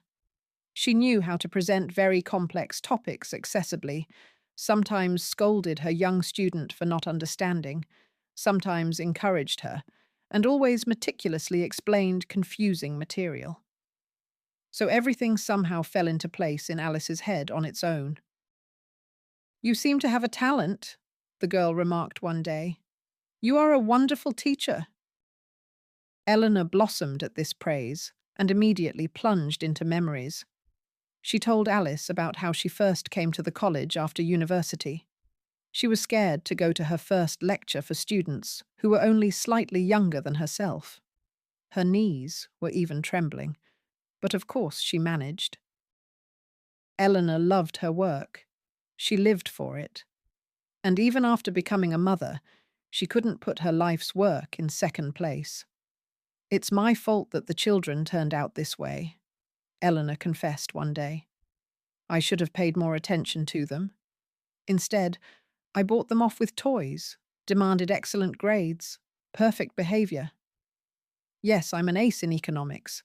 [SPEAKER 1] She knew how to present very complex topics accessibly, sometimes scolded her young student for not understanding, sometimes encouraged her, and always meticulously explained confusing material. So everything somehow fell into place in Alice's head on its own. "You seem to have a talent," the girl remarked one day. "You are a wonderful teacher." Eleanor blossomed at this praise and immediately plunged into memories. She told Alice about how she first came to the college after university. She was scared to go to her first lecture for students who were only slightly younger than herself. Her knees were even trembling, but of course she managed. Eleanor loved her work. She lived for it. And even after becoming a mother, she couldn't put her life's work in second place. "It's my fault that the children turned out this way," Eleanor confessed one day. "I should have paid more attention to them. Instead, I bought them off with toys, demanded excellent grades, perfect behavior. Yes, I'm an ace in economics,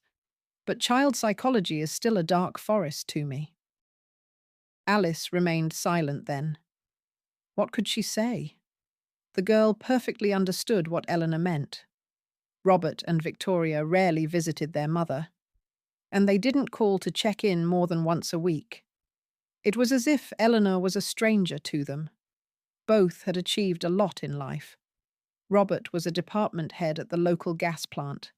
[SPEAKER 1] but child psychology is still a dark forest to me. Alice remained silent then. What could she say? The girl perfectly understood what Eleanor meant. Robert and Victoria rarely visited their mother, and they didn't call to check in more than once a week. It was as if Eleanor was a stranger to them. Both had achieved a lot in life. Robert was a department head at the local gas plant,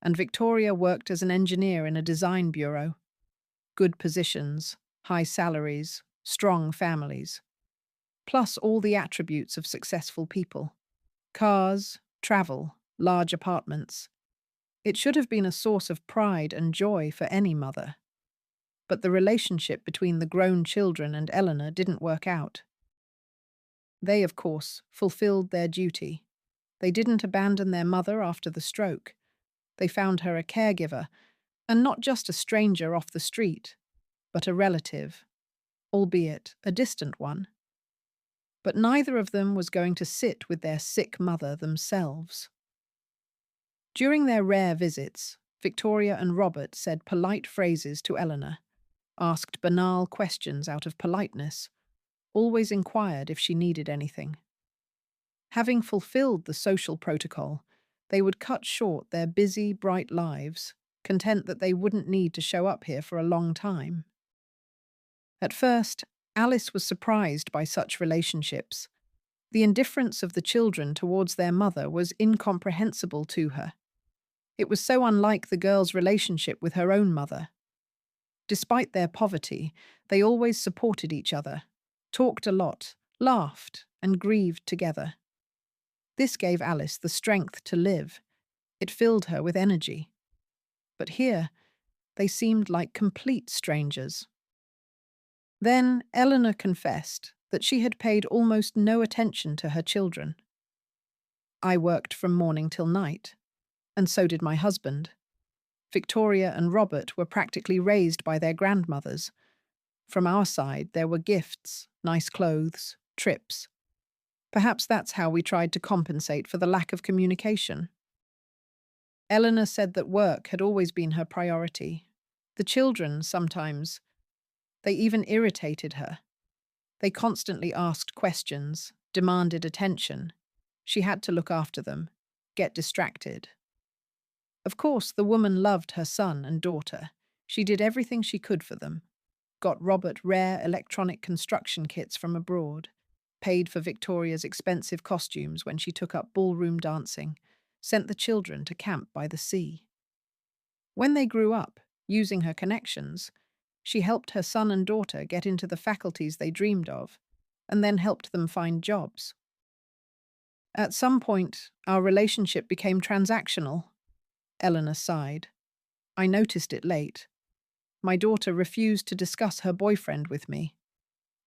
[SPEAKER 1] and Victoria worked as an engineer in a design bureau. Good positions, high salaries, strong families, plus all the attributes of successful people. Cars, travel, large apartments. It should have been a source of pride and joy for any mother. But the relationship between the grown children and Eleanor didn't work out. They, of course, fulfilled their duty. They didn't abandon their mother after the stroke. They found her a caregiver, and not just a stranger off the street, but a relative, albeit a distant one. But neither of them was going to sit with their sick mother themselves. During their rare visits, Victoria and Robert said polite phrases to Eleanor, asked banal questions out of politeness, always inquired if she needed anything. Having fulfilled the social protocol, they would cut short their busy, bright lives, content that they wouldn't need to show up here for a long time. At first, Alice was surprised by such relationships. The indifference of the children towards their mother was incomprehensible to her. It was so unlike the girl's relationship with her own mother. Despite their poverty, they always supported each other, talked a lot, laughed, and grieved together. This gave Alice the strength to live. It filled her with energy. But here, they seemed like complete strangers. Then Eleanor confessed that she had paid almost no attention to her children. I worked from morning till night, and so did my husband. Victoria and Robert were practically raised by their grandmothers. From our side, there were gifts, nice clothes, trips. Perhaps that's how we tried to compensate for the lack of communication. Eleanor said that work had always been her priority. The children, sometimes, they even irritated her. They constantly asked questions, demanded attention. She had to look after them, get distracted. Of course, the woman loved her son and daughter. She did everything she could for them. Got Robert rare electronic construction kits from abroad, paid for Victoria's expensive costumes when she took up ballroom dancing, sent the children to camp by the sea. When they grew up, using her connections, she helped her son and daughter get into the faculties they dreamed of, and then helped them find jobs. At some point, our relationship became transactional. Eleanor sighed. I noticed it late. My daughter refused to discuss her boyfriend with me.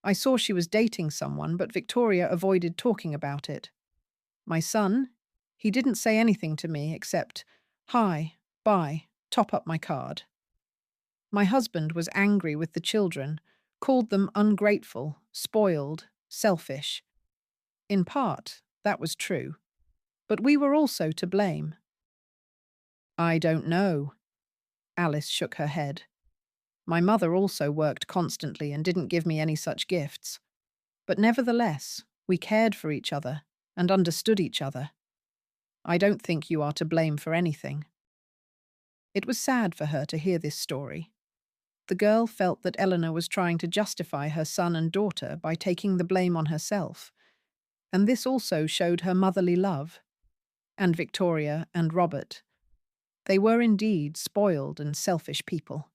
[SPEAKER 1] I saw she was dating someone, but Victoria avoided talking about it. My son, he didn't say anything to me except, "Hi, bye, top up my card." My husband was angry with the children, called them ungrateful, spoiled, selfish. In part, that was true. But we were also to blame. I don't know. Alice shook her head. My mother also worked constantly and didn't give me any such gifts. But nevertheless, we cared for each other and understood each other. I don't think you are to blame for anything. It was sad for her to hear this story. The girl felt that Eleanor was trying to justify her son and daughter by taking the blame on herself, and this also showed her motherly love. And Victoria and Robert. They were indeed spoiled and selfish people.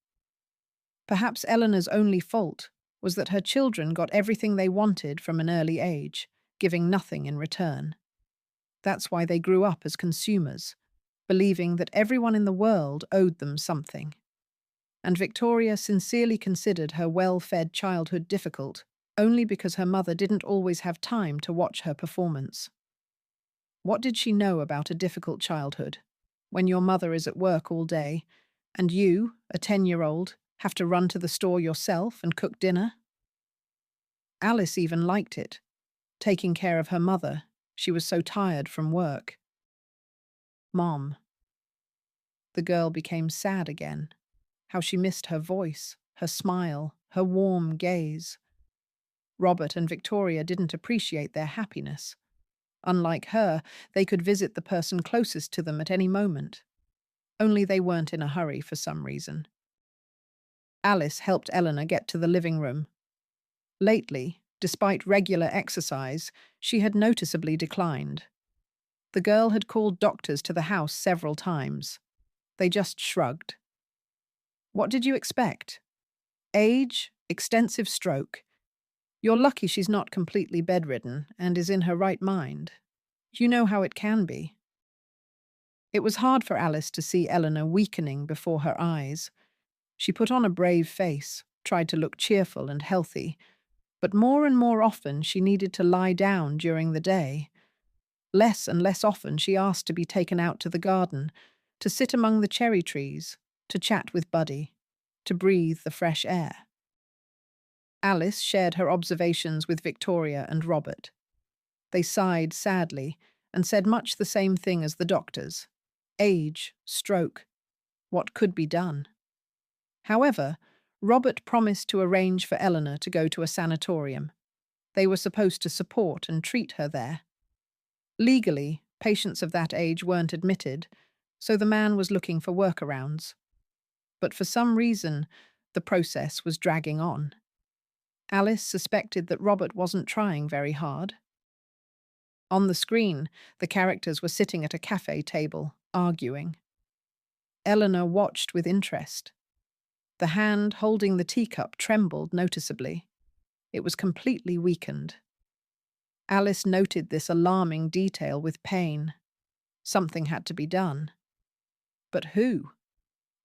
[SPEAKER 1] Perhaps Eleanor's only fault was that her children got everything they wanted from an early age, giving nothing in return. That's why they grew up as consumers, believing that everyone in the world owed them something. And Victoria sincerely considered her well-fed childhood difficult only because her mother didn't always have time to watch her performance. What did she know about a difficult childhood, when your mother is at work all day, and you, a 10-year-old, have to run to the store yourself and cook dinner? Alice even liked it, taking care of her mother. She was so tired from work. Mom. The girl became sad again. How she missed her voice, her smile, her warm gaze. Robert and Victoria didn't appreciate their happiness. Unlike her, they could visit the person closest to them at any moment. Only they weren't in a hurry for some reason. Alice helped Eleanor get to the living room. Lately, despite regular exercise, she had noticeably declined. The girl had called doctors to the house several times. They just shrugged. What did you expect? Age, extensive stroke. You're lucky she's not completely bedridden and is in her right mind. You know how it can be. It was hard for Alice to see Eleanor weakening before her eyes. She put on a brave face, tried to look cheerful and healthy, but more and more often she needed to lie down during the day. Less and less often she asked to be taken out to the garden, to sit among the cherry trees, to chat with Buddy, to breathe the fresh air. Alice shared her observations with Victoria and Robert. They sighed sadly and said much the same thing as the doctors. Age, stroke, what could be done? However, Robert promised to arrange for Eleanor to go to a sanatorium. They were supposed to support and treat her there. Legally, patients of that age weren't admitted, so the man was looking for workarounds. But for some reason, the process was dragging on. Alice suspected that Robert wasn't trying very hard. On the screen, the characters were sitting at a cafe table, arguing. Eleanor watched with interest. The hand holding the teacup trembled noticeably. It was completely weakened. Alice noted this alarming detail with pain. Something had to be done. But who?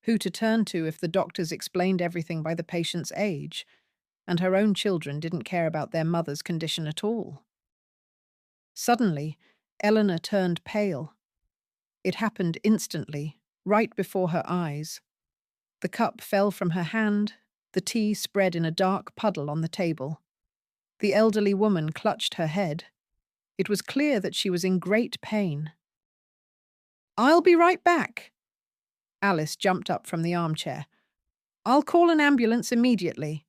[SPEAKER 1] Who to turn to if the doctors explained everything by the patient's age, and her own children didn't care about their mother's condition at all? Suddenly, Eleanor turned pale. It happened instantly, right before her eyes. The cup fell from her hand, the tea spread in a dark puddle on the table. The elderly woman clutched her head. It was clear that she was in great pain. "I'll be right back." Alice jumped up from the armchair. "I'll call an ambulance immediately."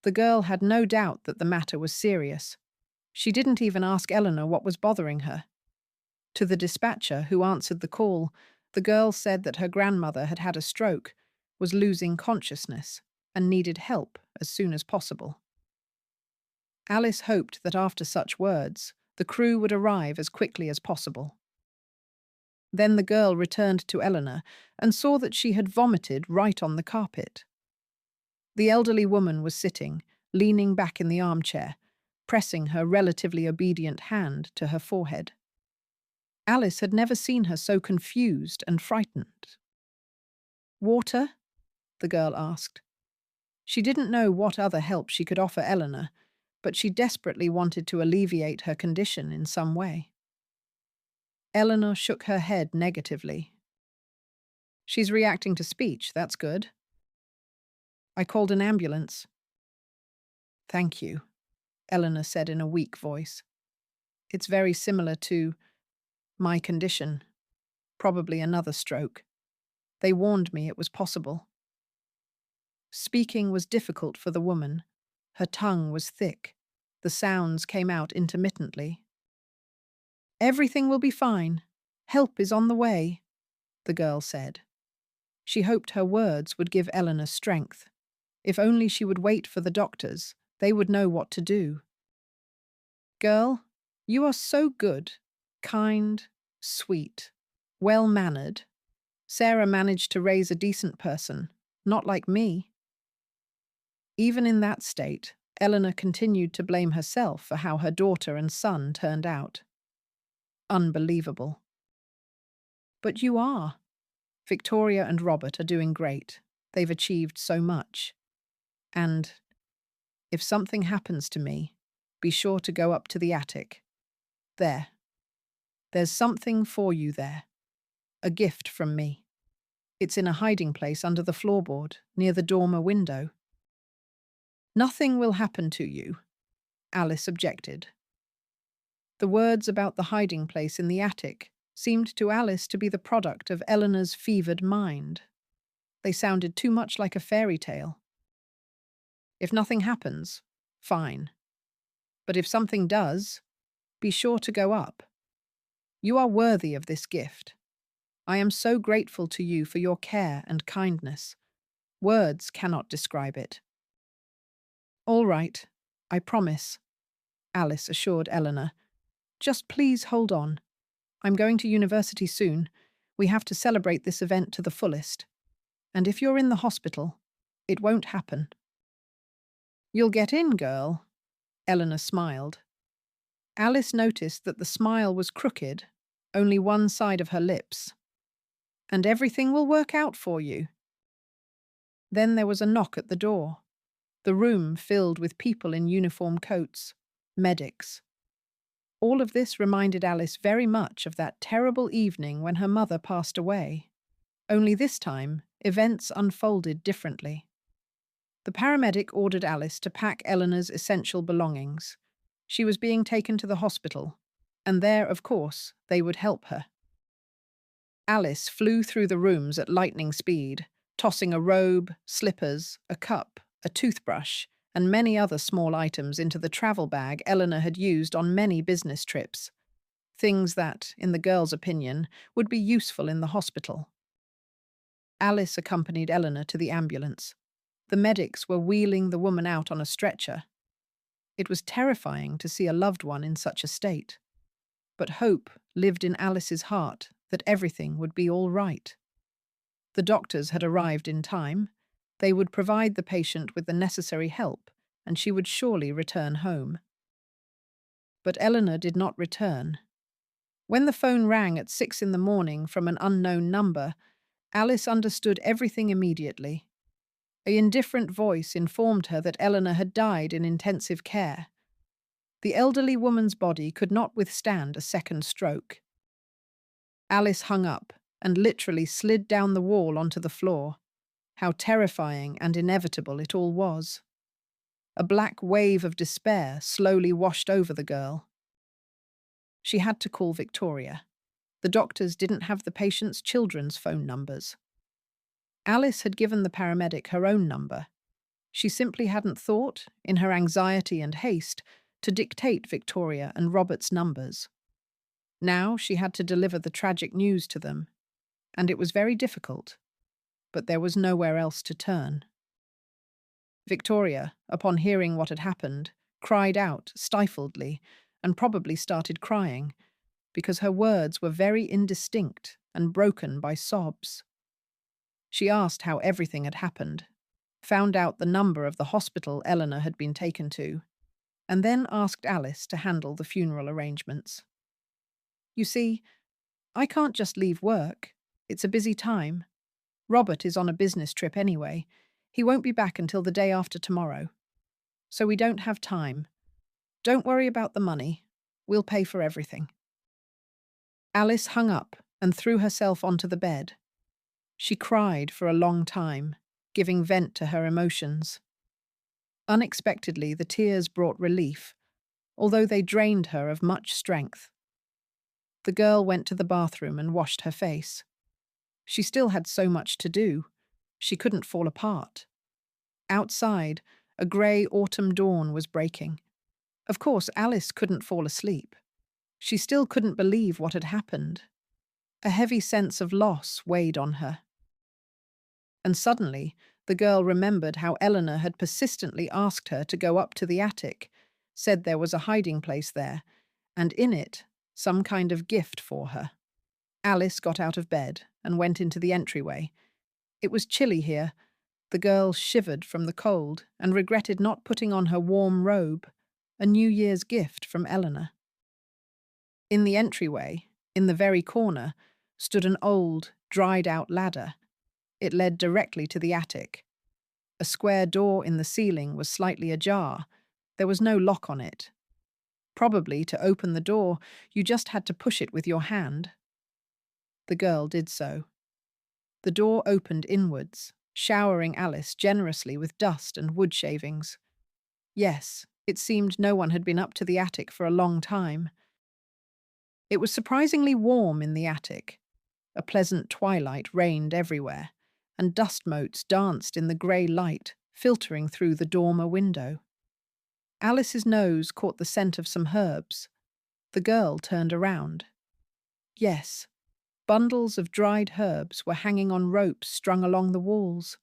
[SPEAKER 1] The girl had no doubt that the matter was serious. She didn't even ask Eleanor what was bothering her. To the dispatcher who answered the call, the girl said that her grandmother had had a stroke, was losing consciousness, and needed help as soon as possible. Alice hoped that after such words, the crew would arrive as quickly as possible. Then the girl returned to Eleanor and saw that she had vomited right on the carpet. The elderly woman was sitting, leaning back in the armchair, pressing her relatively obedient hand to her forehead. Alice had never seen her so confused and frightened. "Water?" the girl asked. She didn't know what other help she could offer Eleanor, but she desperately wanted to alleviate her condition in some way. Eleanor shook her head negatively. "She's reacting to speech, that's good." "I called an ambulance." "Thank you," Eleanor said in a weak voice. "It's very similar to my condition, probably another stroke. They warned me it was possible." Speaking was difficult for the woman. Her tongue was thick. The sounds came out intermittently. "Everything will be fine. Help is on the way," the girl said. She hoped her words would give Eleanor strength. If only she would wait for the doctors, they would know what to do. "Girl, you are so good, kind, sweet, well-mannered. Sarah managed to raise a decent person, not like me." Even in that state, Eleanor continued to blame herself for how her daughter and son turned out. Unbelievable. "But you are. Victoria and Robert are doing great. They've achieved so much. And if something happens to me, be sure to go up to the attic. There. There's something for you there. A gift from me. It's in a hiding place under the floorboard, near the dormer window." "Nothing will happen to you," Alice objected. The words about the hiding place in the attic seemed to Alice to be the product of Eleanor's fevered mind. They sounded too much like a fairy tale. If nothing happens, fine. But if something does, be sure to go up. You are worthy of this gift. I am so grateful to you for your care and kindness. Words cannot describe it. All right, I promise, Alice assured Eleanor. Just please hold on. I'm going to university soon. We have to celebrate this event to the fullest. And if you're in the hospital, it won't happen. You'll get in, girl, Eleanor smiled. Alice noticed that the smile was crooked, only one side of her lips. And everything will work out for you. Then there was a knock at the door. The room filled with people in uniform coats, medics. All of this reminded Alice very much of that terrible evening when her mother passed away. Only this time, events unfolded differently. The paramedic ordered Alice to pack Eleanor's essential belongings. She was being taken to the hospital, and there, of course, they would help her. Alice flew through the rooms at lightning speed, tossing a robe, slippers, a cup, a toothbrush, and many other small items into the travel bag Eleanor had used on many business trips. Things that, in the girl's opinion, would be useful in the hospital. Alice accompanied Eleanor to the ambulance. The medics were wheeling the woman out on a stretcher. It was terrifying to see a loved one in such a state. But hope lived in Alice's heart that everything would be all right. The doctors had arrived in time. They would provide the patient with the necessary help, and she would surely return home. But Eleanor did not return. When the phone rang at 6 in the morning from an unknown number, Alice understood everything immediately. An indifferent voice informed her that Eleanor had died in intensive care. The elderly woman's body could not withstand a second stroke. Alice hung up and literally slid down the wall onto the floor. How terrifying and inevitable it all was. A black wave of despair slowly washed over the girl. She had to call Victoria. The doctors didn't have the patient's children's phone numbers. Alice had given the paramedic her own number. She simply hadn't thought, in her anxiety and haste, to dictate Victoria and Robert's numbers. Now she had to deliver the tragic news to them, and it was very difficult, but there was nowhere else to turn. Victoria, upon hearing what had happened, cried out stifledly and probably started crying, because her words were very indistinct and broken by sobs. She asked how everything had happened, found out the number of the hospital Eleanor had been taken to, and then asked Alice to handle the funeral arrangements. You see, I can't just leave work. It's a busy time. Robert is on a business trip anyway. He won't be back until the day after tomorrow. So we don't have time. Don't worry about the money. We'll pay for everything. Alice hung up and threw herself onto the bed. She cried for a long time, giving vent to her emotions. Unexpectedly, the tears brought relief, although they drained her of much strength. The girl went to the bathroom and washed her face. She still had so much to do. She couldn't fall apart. Outside, a grey autumn dawn was breaking. Of course, Alice couldn't fall asleep. She still couldn't believe what had happened. A heavy sense of loss weighed on her. And suddenly, the girl remembered how Eleanor had persistently asked her to go up to the attic, said there was a hiding place there, and in it, some kind of gift for her. Alice got out of bed and went into the entryway. It was chilly here. The girl shivered from the cold and regretted not putting on her warm robe, a New Year's gift from Eleanor. In the entryway, in the very corner, stood an old, dried-out ladder. It led directly to the attic. A square door in the ceiling was slightly ajar. There was no lock on it. Probably, to open the door, you just had to push it with your hand. The girl did so. The door opened inwards, showering Alice generously with dust and wood shavings. Yes, it seemed no one had been up to the attic for a long time. It was surprisingly warm in the attic. A pleasant twilight reigned everywhere, and dust motes danced in the grey light filtering through the dormer window. Alice's nose caught the scent of some herbs. The girl turned around. Yes, bundles of dried herbs were hanging on ropes strung along the walls.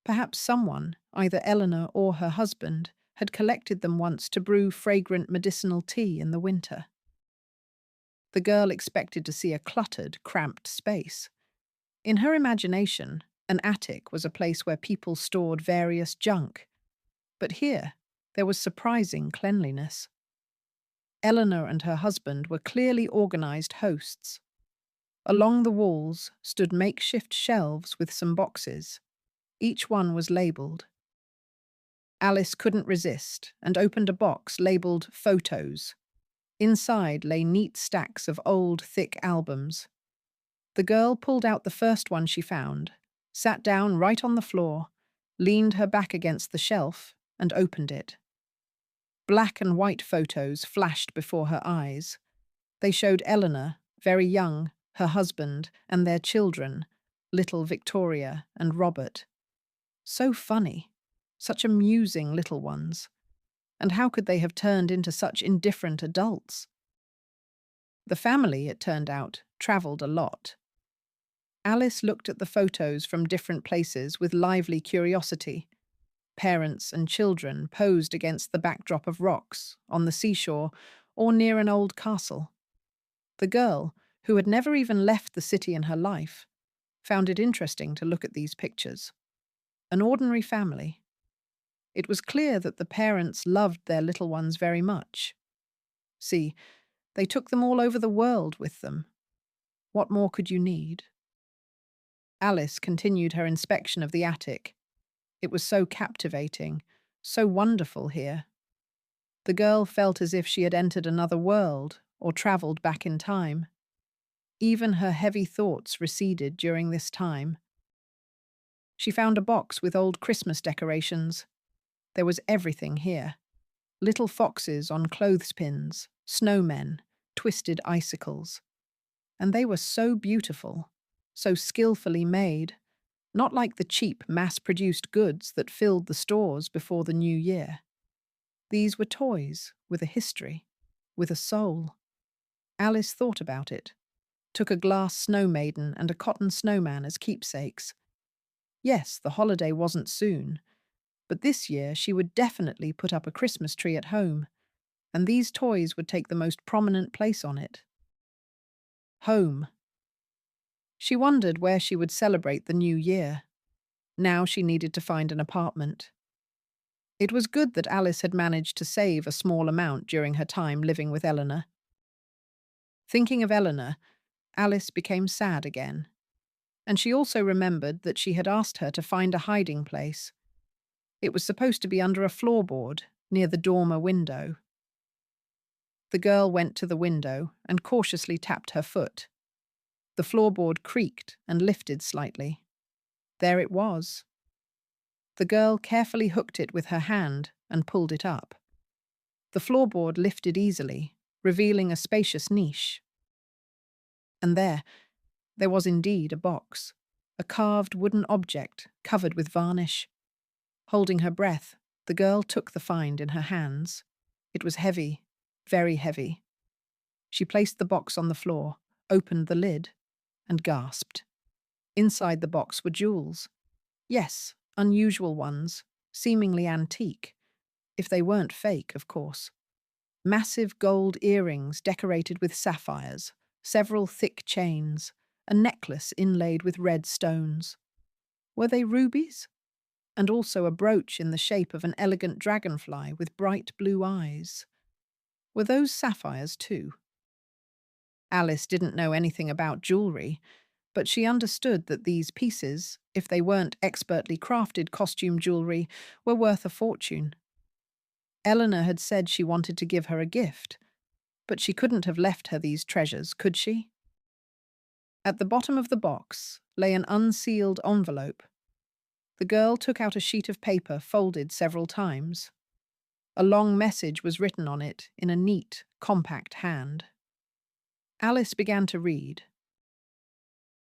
[SPEAKER 1] Perhaps someone, either Eleanor or her husband, had collected them once to brew fragrant medicinal tea in the winter. The girl expected to see a cluttered, cramped space. In her imagination, an attic was a place where people stored various junk. But here, there was surprising cleanliness. Eleanor and her husband were clearly organized hosts. Along the walls stood makeshift shelves with some boxes. Each one was labelled. Alice couldn't resist and opened a box labelled Photos. Inside lay neat stacks of old, thick albums. The girl pulled out the first one she found, sat down right on the floor, leaned her back against the shelf, and opened it. Black and white photos flashed before her eyes. They showed Eleanor, very young, her husband, and their children, little Victoria and Robert. So funny, such amusing little ones. And how could they have turned into such indifferent adults? The family, it turned out, travelled a lot. Alice looked at the photos from different places with lively curiosity. Parents and children posed against the backdrop of rocks, on the seashore, or near an old castle. The girl, who had never even left the city in her life, found it interesting to look at these pictures. An ordinary family. It was clear that the parents loved their little ones very much. See, they took them all over the world with them. What more could you need? Alice continued her inspection of the attic. It was so captivating, so wonderful here. The girl felt as if she had entered another world or travelled back in time. Even her heavy thoughts receded during this time. She found a box with old Christmas decorations. There was everything here. Little foxes on clothespins, snowmen, twisted icicles. And they were so beautiful, so skillfully made, not like the cheap, mass-produced goods that filled the stores before the new year. These were toys with a history, with a soul. Alice thought about it, took a glass snow maiden and a cotton snowman as keepsakes. Yes, the holiday wasn't soon, but this year she would definitely put up a Christmas tree at home, and these toys would take the most prominent place on it. Home. She wondered where she would celebrate the new year. Now she needed to find an apartment. It was good that Alice had managed to save a small amount during her time living with Eleanor. Thinking of Eleanor, Alice became sad again. And she also remembered that she had asked her to find a hiding place. It was supposed to be under a floorboard, near the dormer window. The girl went to the window and cautiously tapped her foot. The floorboard creaked and lifted slightly. There it was. The girl carefully hooked it with her hand and pulled it up. The floorboard lifted easily, revealing a spacious niche. And there was indeed a box, a carved wooden object covered with varnish. Holding her breath, the girl took the find in her hands. It was heavy, very heavy. She placed the box on the floor, opened the lid, and gasped. Inside the box were jewels. Yes, unusual ones, seemingly antique, if they weren't fake, of course. Massive gold earrings decorated with sapphires, several thick chains, a necklace inlaid with red stones. Were they rubies? And also a brooch in the shape of an elegant dragonfly with bright blue eyes. Were those sapphires too? Alice didn't know anything about jewellery, but she understood that these pieces, if they weren't expertly crafted costume jewellery, were worth a fortune. Eleanor had said she wanted to give her a gift, but she couldn't have left her these treasures, could she? At the bottom of the box lay an unsealed envelope. The girl took out a sheet of paper folded several times. A long message was written on it in a neat, compact hand. Alice began to read.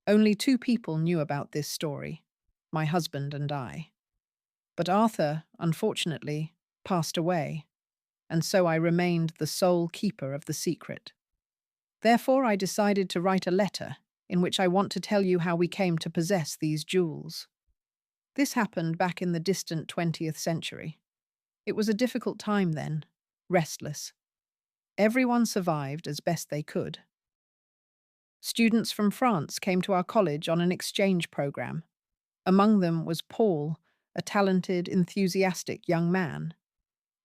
[SPEAKER 1] Only 2 people knew about this story, my husband and I. But Arthur, unfortunately, passed away, and so I remained the sole keeper of the secret. Therefore, I decided to write a letter in which I want to tell you how we came to possess these jewels. This happened back in the distant 20th century. It was a difficult time then, restless. Everyone survived as best they could. Students from France came to our college on an exchange program. Among them was Paul, a talented, enthusiastic young man.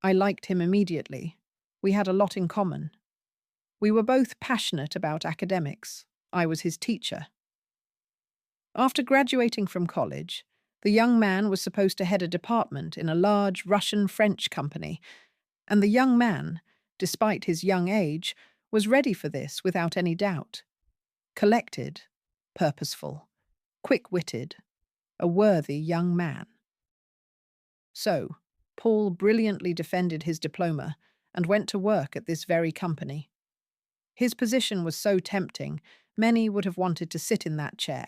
[SPEAKER 1] I liked him immediately. We had a lot in common. We were both passionate about academics. I was his teacher. After graduating from college, the young man was supposed to head a department in a large Russian-French company, and the young man, despite his young age, was ready for this without any doubt. Collected, purposeful, quick-witted, a worthy young man. So, Paul brilliantly defended his diploma and went to work at this very company. His position was so tempting, many would have wanted to sit in that chair.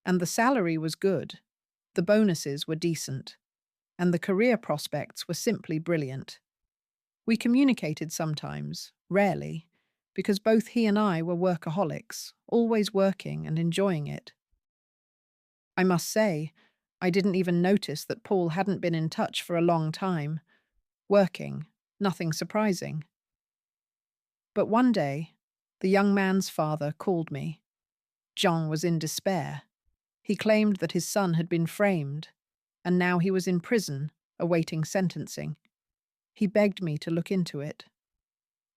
[SPEAKER 1] And the salary was good, the bonuses were decent, and the career prospects were simply brilliant. We communicated sometimes, rarely, because both he and I were workaholics, always working and enjoying it. I must say, I didn't even notice that Paul hadn't been in touch for a long time. Working, nothing surprising. But one day, the young man's father called me. Jean was in despair. He claimed that his son had been framed, and now he was in prison, awaiting sentencing. He begged me to look into it.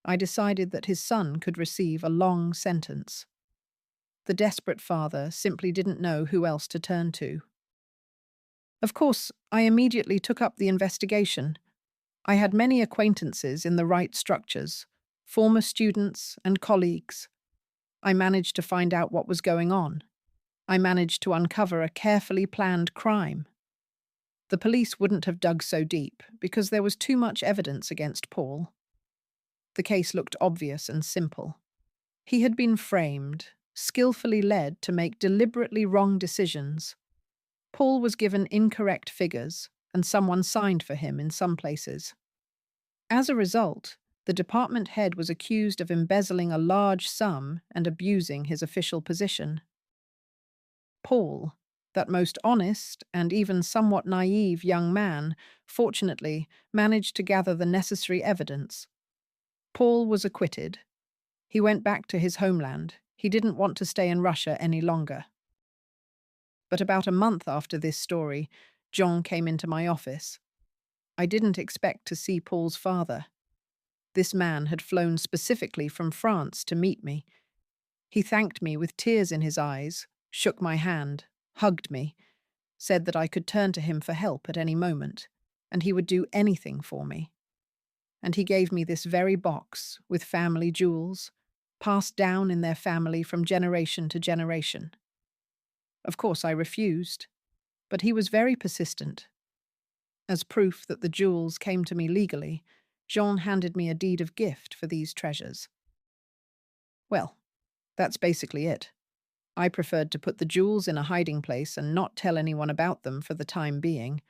[SPEAKER 1] I decided that his son could receive a long sentence. The desperate father simply didn't know who else to turn to. Of course, I immediately took up the investigation. I had many acquaintances in the right structures, former students and colleagues. I managed to find out what was going on. I managed to uncover a carefully planned crime. The police wouldn't have dug so deep because there was too much evidence against Paul. The case looked obvious and simple. He had been framed, skillfully led to make deliberately wrong decisions. Paul was given incorrect figures, and someone signed for him in some places. As a result, the department head was accused of embezzling a large sum and abusing his official position. Paul, that most honest and even somewhat naive young man, fortunately managed to gather the necessary evidence. Paul was acquitted. He went back to his homeland. He didn't want to stay in Russia any longer. But about a month after this story, Jean came into my office. I didn't expect to see Paul's father. This man had flown specifically from France to meet me. He thanked me with tears in his eyes, shook my hand, hugged me, said that I could turn to him for help at any moment, and he would do anything for me. And he gave me this very box with family jewels, passed down in their family from generation to generation. Of course, I refused, but he was very persistent. As proof that the jewels came to me legally, Jean handed me a deed of gift for these treasures. Well, that's basically it. I preferred to put the jewels in a hiding place and not tell anyone about them for the time being.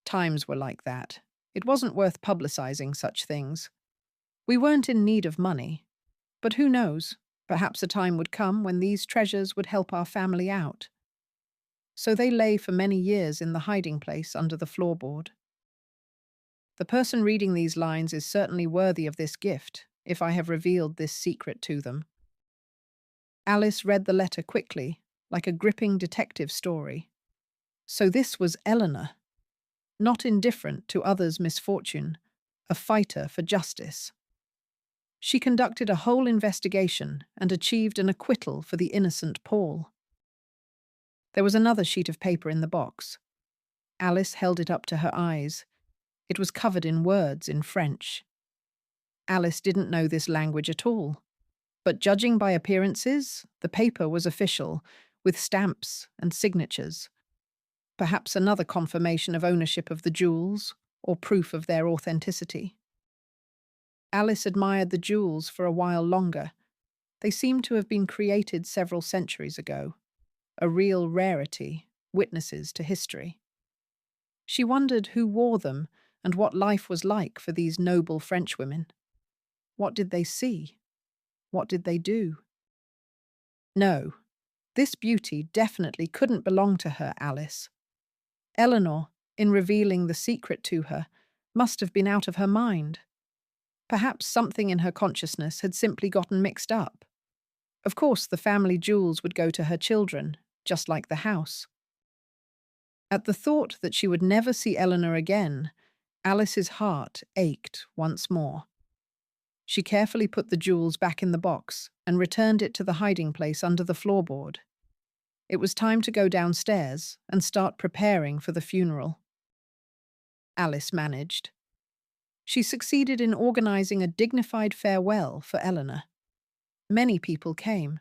[SPEAKER 1] Times were like that. It wasn't worth publicizing such things. We weren't in need of money. But who knows, perhaps a time would come when these treasures would help our family out. So they lay for many years in the hiding place under the floorboard. The person reading these lines is certainly worthy of this gift, if I have revealed this secret to them. Alice read the letter quickly, like a gripping detective story. So this was Eleanor, not indifferent to others' misfortune, a fighter for justice. She conducted a whole investigation and achieved an acquittal for the innocent Paul. There was another sheet of paper in the box. Alice held it up to her eyes. It was covered in words in French. Alice didn't know this language at all. But judging by appearances, the paper was official, with stamps and signatures. Perhaps another confirmation of ownership of the jewels, or proof of their authenticity. Alice admired the jewels for a while longer. They seemed to have been created several centuries ago, a real rarity, witnesses to history. She wondered who wore them and what life was like for these noble Frenchwomen. What did they see? What did they do? No, this beauty definitely couldn't belong to her, Alice. Eleanor, in revealing the secret to her, must have been out of her mind. Perhaps something in her consciousness had simply gotten mixed up. Of course, the family jewels would go to her children, just like the house. At the thought that she would never see Eleanor again, Alice's heart ached once more. She carefully put the jewels back in the box and returned it to the hiding place under the floorboard. It was time to go downstairs and start preparing for the funeral. Alice managed. She succeeded in organizing a dignified farewell for Eleanor. Many people came.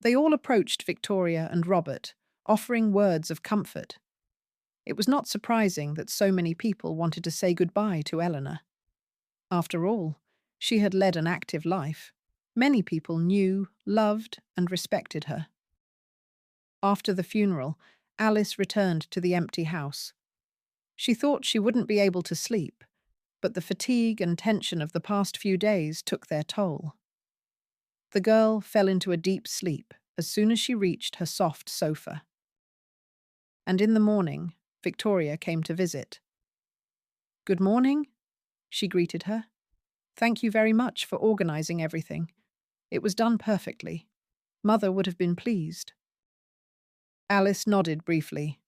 [SPEAKER 1] They all approached Victoria and Robert, offering words of comfort. It was not surprising that so many people wanted to say goodbye to Eleanor. After all, she had led an active life. Many people knew, loved, and respected her. After the funeral, Alice returned to the empty house. She thought she wouldn't be able to sleep, but the fatigue and tension of the past few days took their toll. The girl fell into a deep sleep as soon as she reached her soft sofa. And in the morning, Victoria came to visit. "Good morning," she greeted her. "Thank you very much for organizing everything. It was done perfectly. Mother would have been pleased." Alice nodded briefly.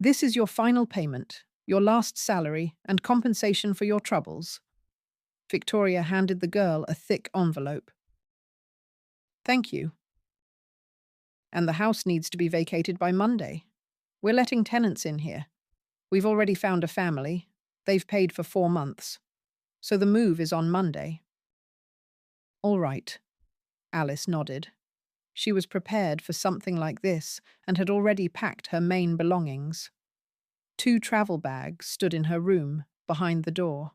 [SPEAKER 1] "This is your final payment, your last salary, and compensation for your troubles." Victoria handed the girl a thick envelope. "Thank you. And the house needs to be vacated by Monday. We're letting tenants in here. We've already found a family. They've paid for 4 months. So the move is on Monday." "All right," Alice nodded. She was prepared for something like this and had already packed her main belongings. 2 travel bags stood in her room, behind the door.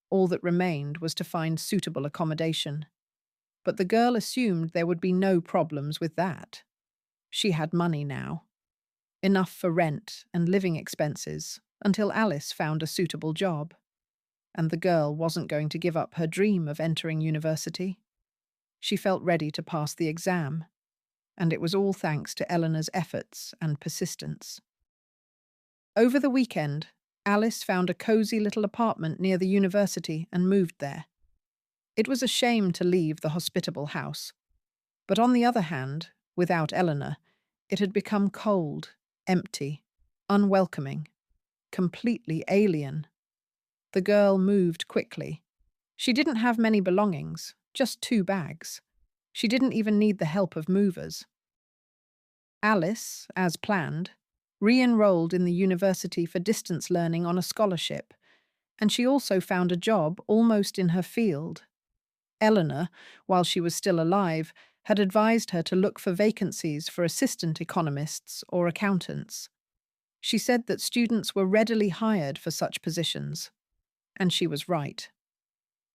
[SPEAKER 1] All that remained was to find suitable accommodation. But the girl assumed there would be no problems with that. She had money now. Enough for rent and living expenses until Alice found a suitable job. And the girl wasn't going to give up her dream of entering university. She felt ready to pass the exam, and it was all thanks to Eleanor's efforts and persistence. Over the weekend, Alice found a cozy little apartment near the university and moved there. It was a shame to leave the hospitable house. But on the other hand, without Eleanor, it had become cold, empty, unwelcoming, completely alien. The girl moved quickly. She didn't have many belongings, just 2 bags. She didn't even need the help of movers. Alice, as planned, re-enrolled in the university for distance learning on a scholarship, and she also found a job almost in her field. Eleanor, while she was still alive, had advised her to look for vacancies for assistant economists or accountants. She said that students were readily hired for such positions, and she was right.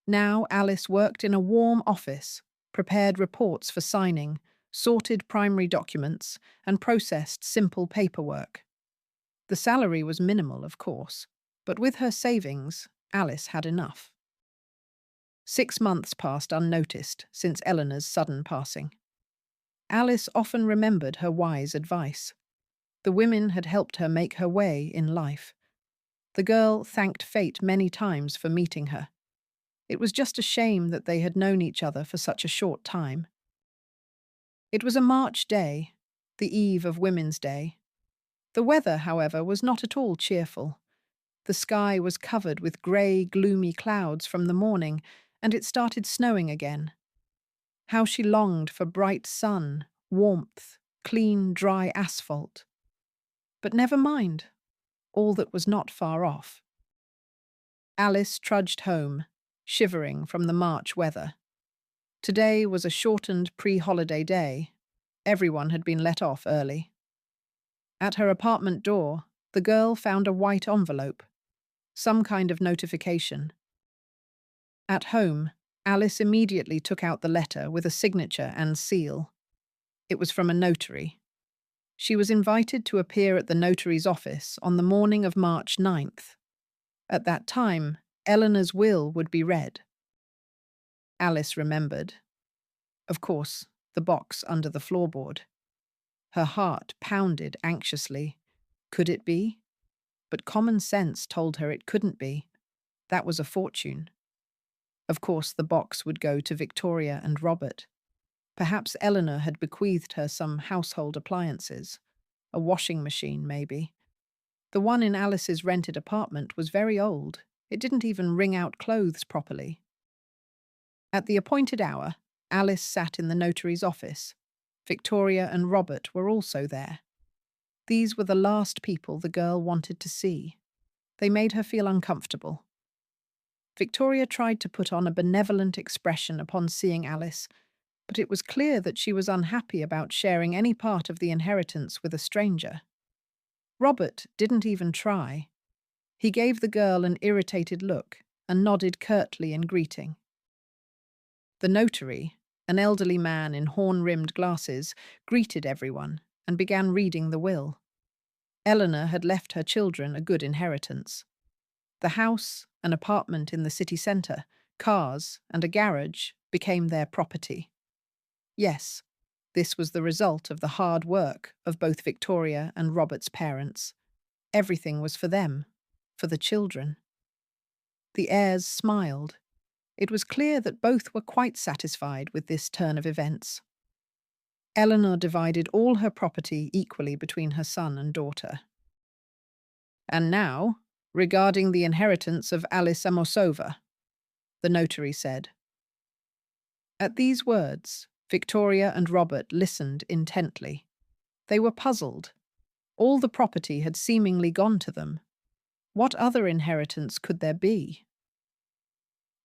[SPEAKER 1] Now Alice worked in a warm office, prepared reports for signing, sorted primary documents, and processed simple paperwork. The salary was minimal, of course, but with her savings, Alice had enough. 6 months passed unnoticed since Eleanor's sudden passing. Alice often remembered her wise advice. The women had helped her make her way in life. The girl thanked fate many times for meeting her. It was just a shame that they had known each other for such a short time. It was a March day, the eve of Women's Day. The weather, however, was not at all cheerful. The sky was covered with grey, gloomy clouds from the morning, and it started snowing again. How she longed for bright sun, warmth, clean, dry asphalt. But never mind, all that was not far off. Alice trudged home, shivering from the March weather. Today was a shortened pre-holiday day. Everyone had been let off early. At her apartment door, the girl found a white envelope, some kind of notification. At home, Alice immediately took out the letter with a signature and seal. It was from a notary. She was invited to appear at the notary's office on the morning of March 9th. At that time, Eleanor's will would be read. Alice remembered. Of course, the box under the floorboard. Her heart pounded anxiously. Could it be? But common sense told her it couldn't be. That was a fortune. Of course, the box would go to Victoria and Robert. Perhaps Eleanor had bequeathed her some household appliances. A washing machine, maybe. The one in Alice's rented apartment was very old. It didn't even wring out clothes properly. At the appointed hour, Alice sat in the notary's office. Victoria and Robert were also there. These were the last people the girl wanted to see. They made her feel uncomfortable. Victoria tried to put on a benevolent expression upon seeing Alice, but it was clear that she was unhappy about sharing any part of the inheritance with a stranger. Robert didn't even try. He gave the girl an irritated look and nodded curtly in greeting. The notary, an elderly man in horn-rimmed glasses, greeted everyone and began reading the will. Eleanor had left her children a good inheritance. The house, an apartment in the city centre, cars, and a garage became their property. Yes, this was the result of the hard work of both Victoria and Robert's parents. Everything was for them, for the children. The heirs smiled. It was clear that both were quite satisfied with this turn of events. Eleanor divided all her property equally between her son and daughter. And now, regarding the inheritance of Alice Amosova, the notary said. At these words, Victoria and Robert listened intently. They were puzzled. All the property had seemingly gone to them. What other inheritance could there be?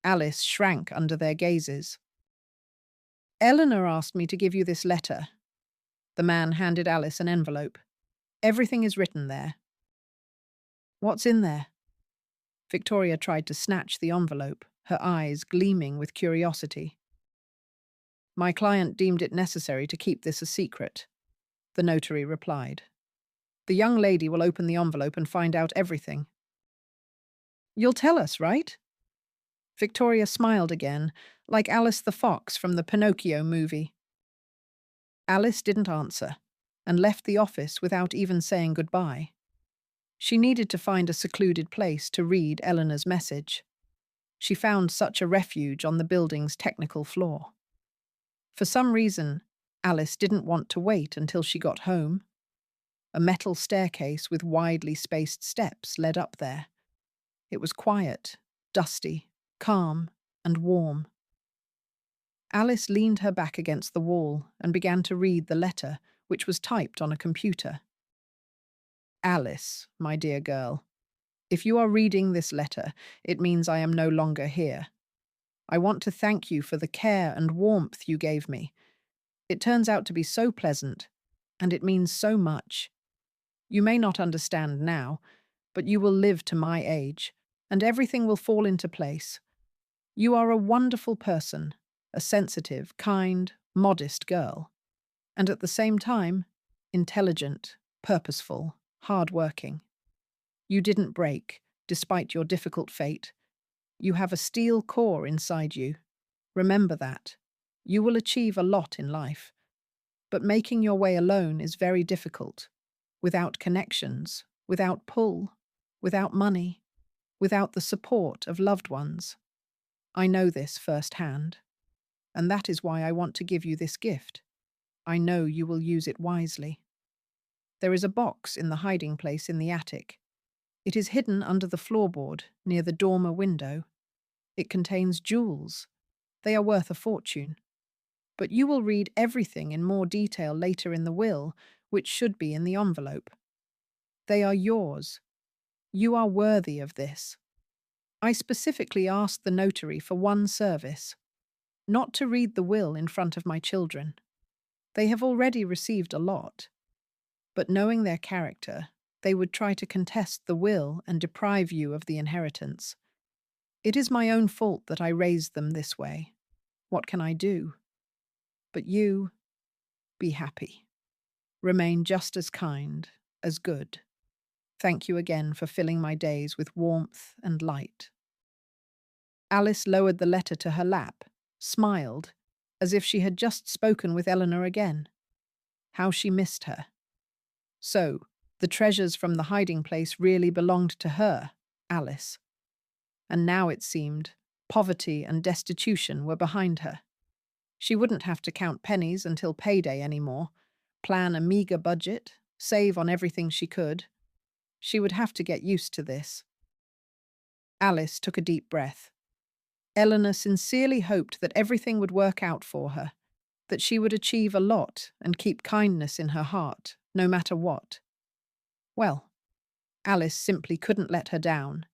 [SPEAKER 1] Alice shrank under their gazes. Eleanor asked me to give you this letter. The man handed Alice an envelope. Everything is written there. What's in there? Victoria tried to snatch the envelope, her eyes gleaming with curiosity. My client deemed it necessary to keep this a secret, the notary replied. The young lady will open the envelope and find out everything. You'll tell us, right? Victoria smiled again, like Alice the Fox from the Pinocchio movie. Alice didn't answer, and left the office without even saying goodbye. She needed to find a secluded place to read Eleanor's message. She found such a refuge on the building's technical floor. For some reason, Alice didn't want to wait until she got home. A metal staircase with widely spaced steps led up there. It was quiet, dusty, calm, and warm. Alice leaned her back against the wall and began to read the letter, which was typed on a computer. Alice, my dear girl, if you are reading this letter, it means I am no longer here. I want to thank you for the care and warmth you gave me. It turns out to be so pleasant, and it means so much. You may not understand now, but you will live to my age, and everything will fall into place. You are a wonderful person, a sensitive, kind, modest girl, and at the same time, intelligent, purposeful, hard-working. You didn't break, despite your difficult fate. You have a steel core inside you. Remember that. You will achieve a lot in life. But making your way alone is very difficult. Without connections, without pull, without money, without the support of loved ones. I know this firsthand. And that is why I want to give you this gift. I know you will use it wisely. There is a box in the hiding place in the attic. It is hidden under the floorboard, near the dormer window. It contains jewels. They are worth a fortune. But you will read everything in more detail later in the will, which should be in the envelope. They are yours. You are worthy of this. I specifically asked the notary for one service, not to read the will in front of my children. They have already received a lot. But knowing their character, they would try to contest the will and deprive you of the inheritance. It is my own fault that I raised them this way. What can I do? But you, be happy. Remain just as kind, as good. Thank you again for filling my days with warmth and light. Alice lowered the letter to her lap, smiled, as if she had just spoken with Eleanor again. How she missed her. So, the treasures from the hiding place really belonged to her, Alice. And now it seemed poverty and destitution were behind her. She wouldn't have to count pennies until payday anymore, plan a meager budget, save on everything she could. She would have to get used to this. Alice took a deep breath. Eleanor sincerely hoped that everything would work out for her, that she would achieve a lot and keep kindness in her heart, no matter what. Well, Alice simply couldn't let her down,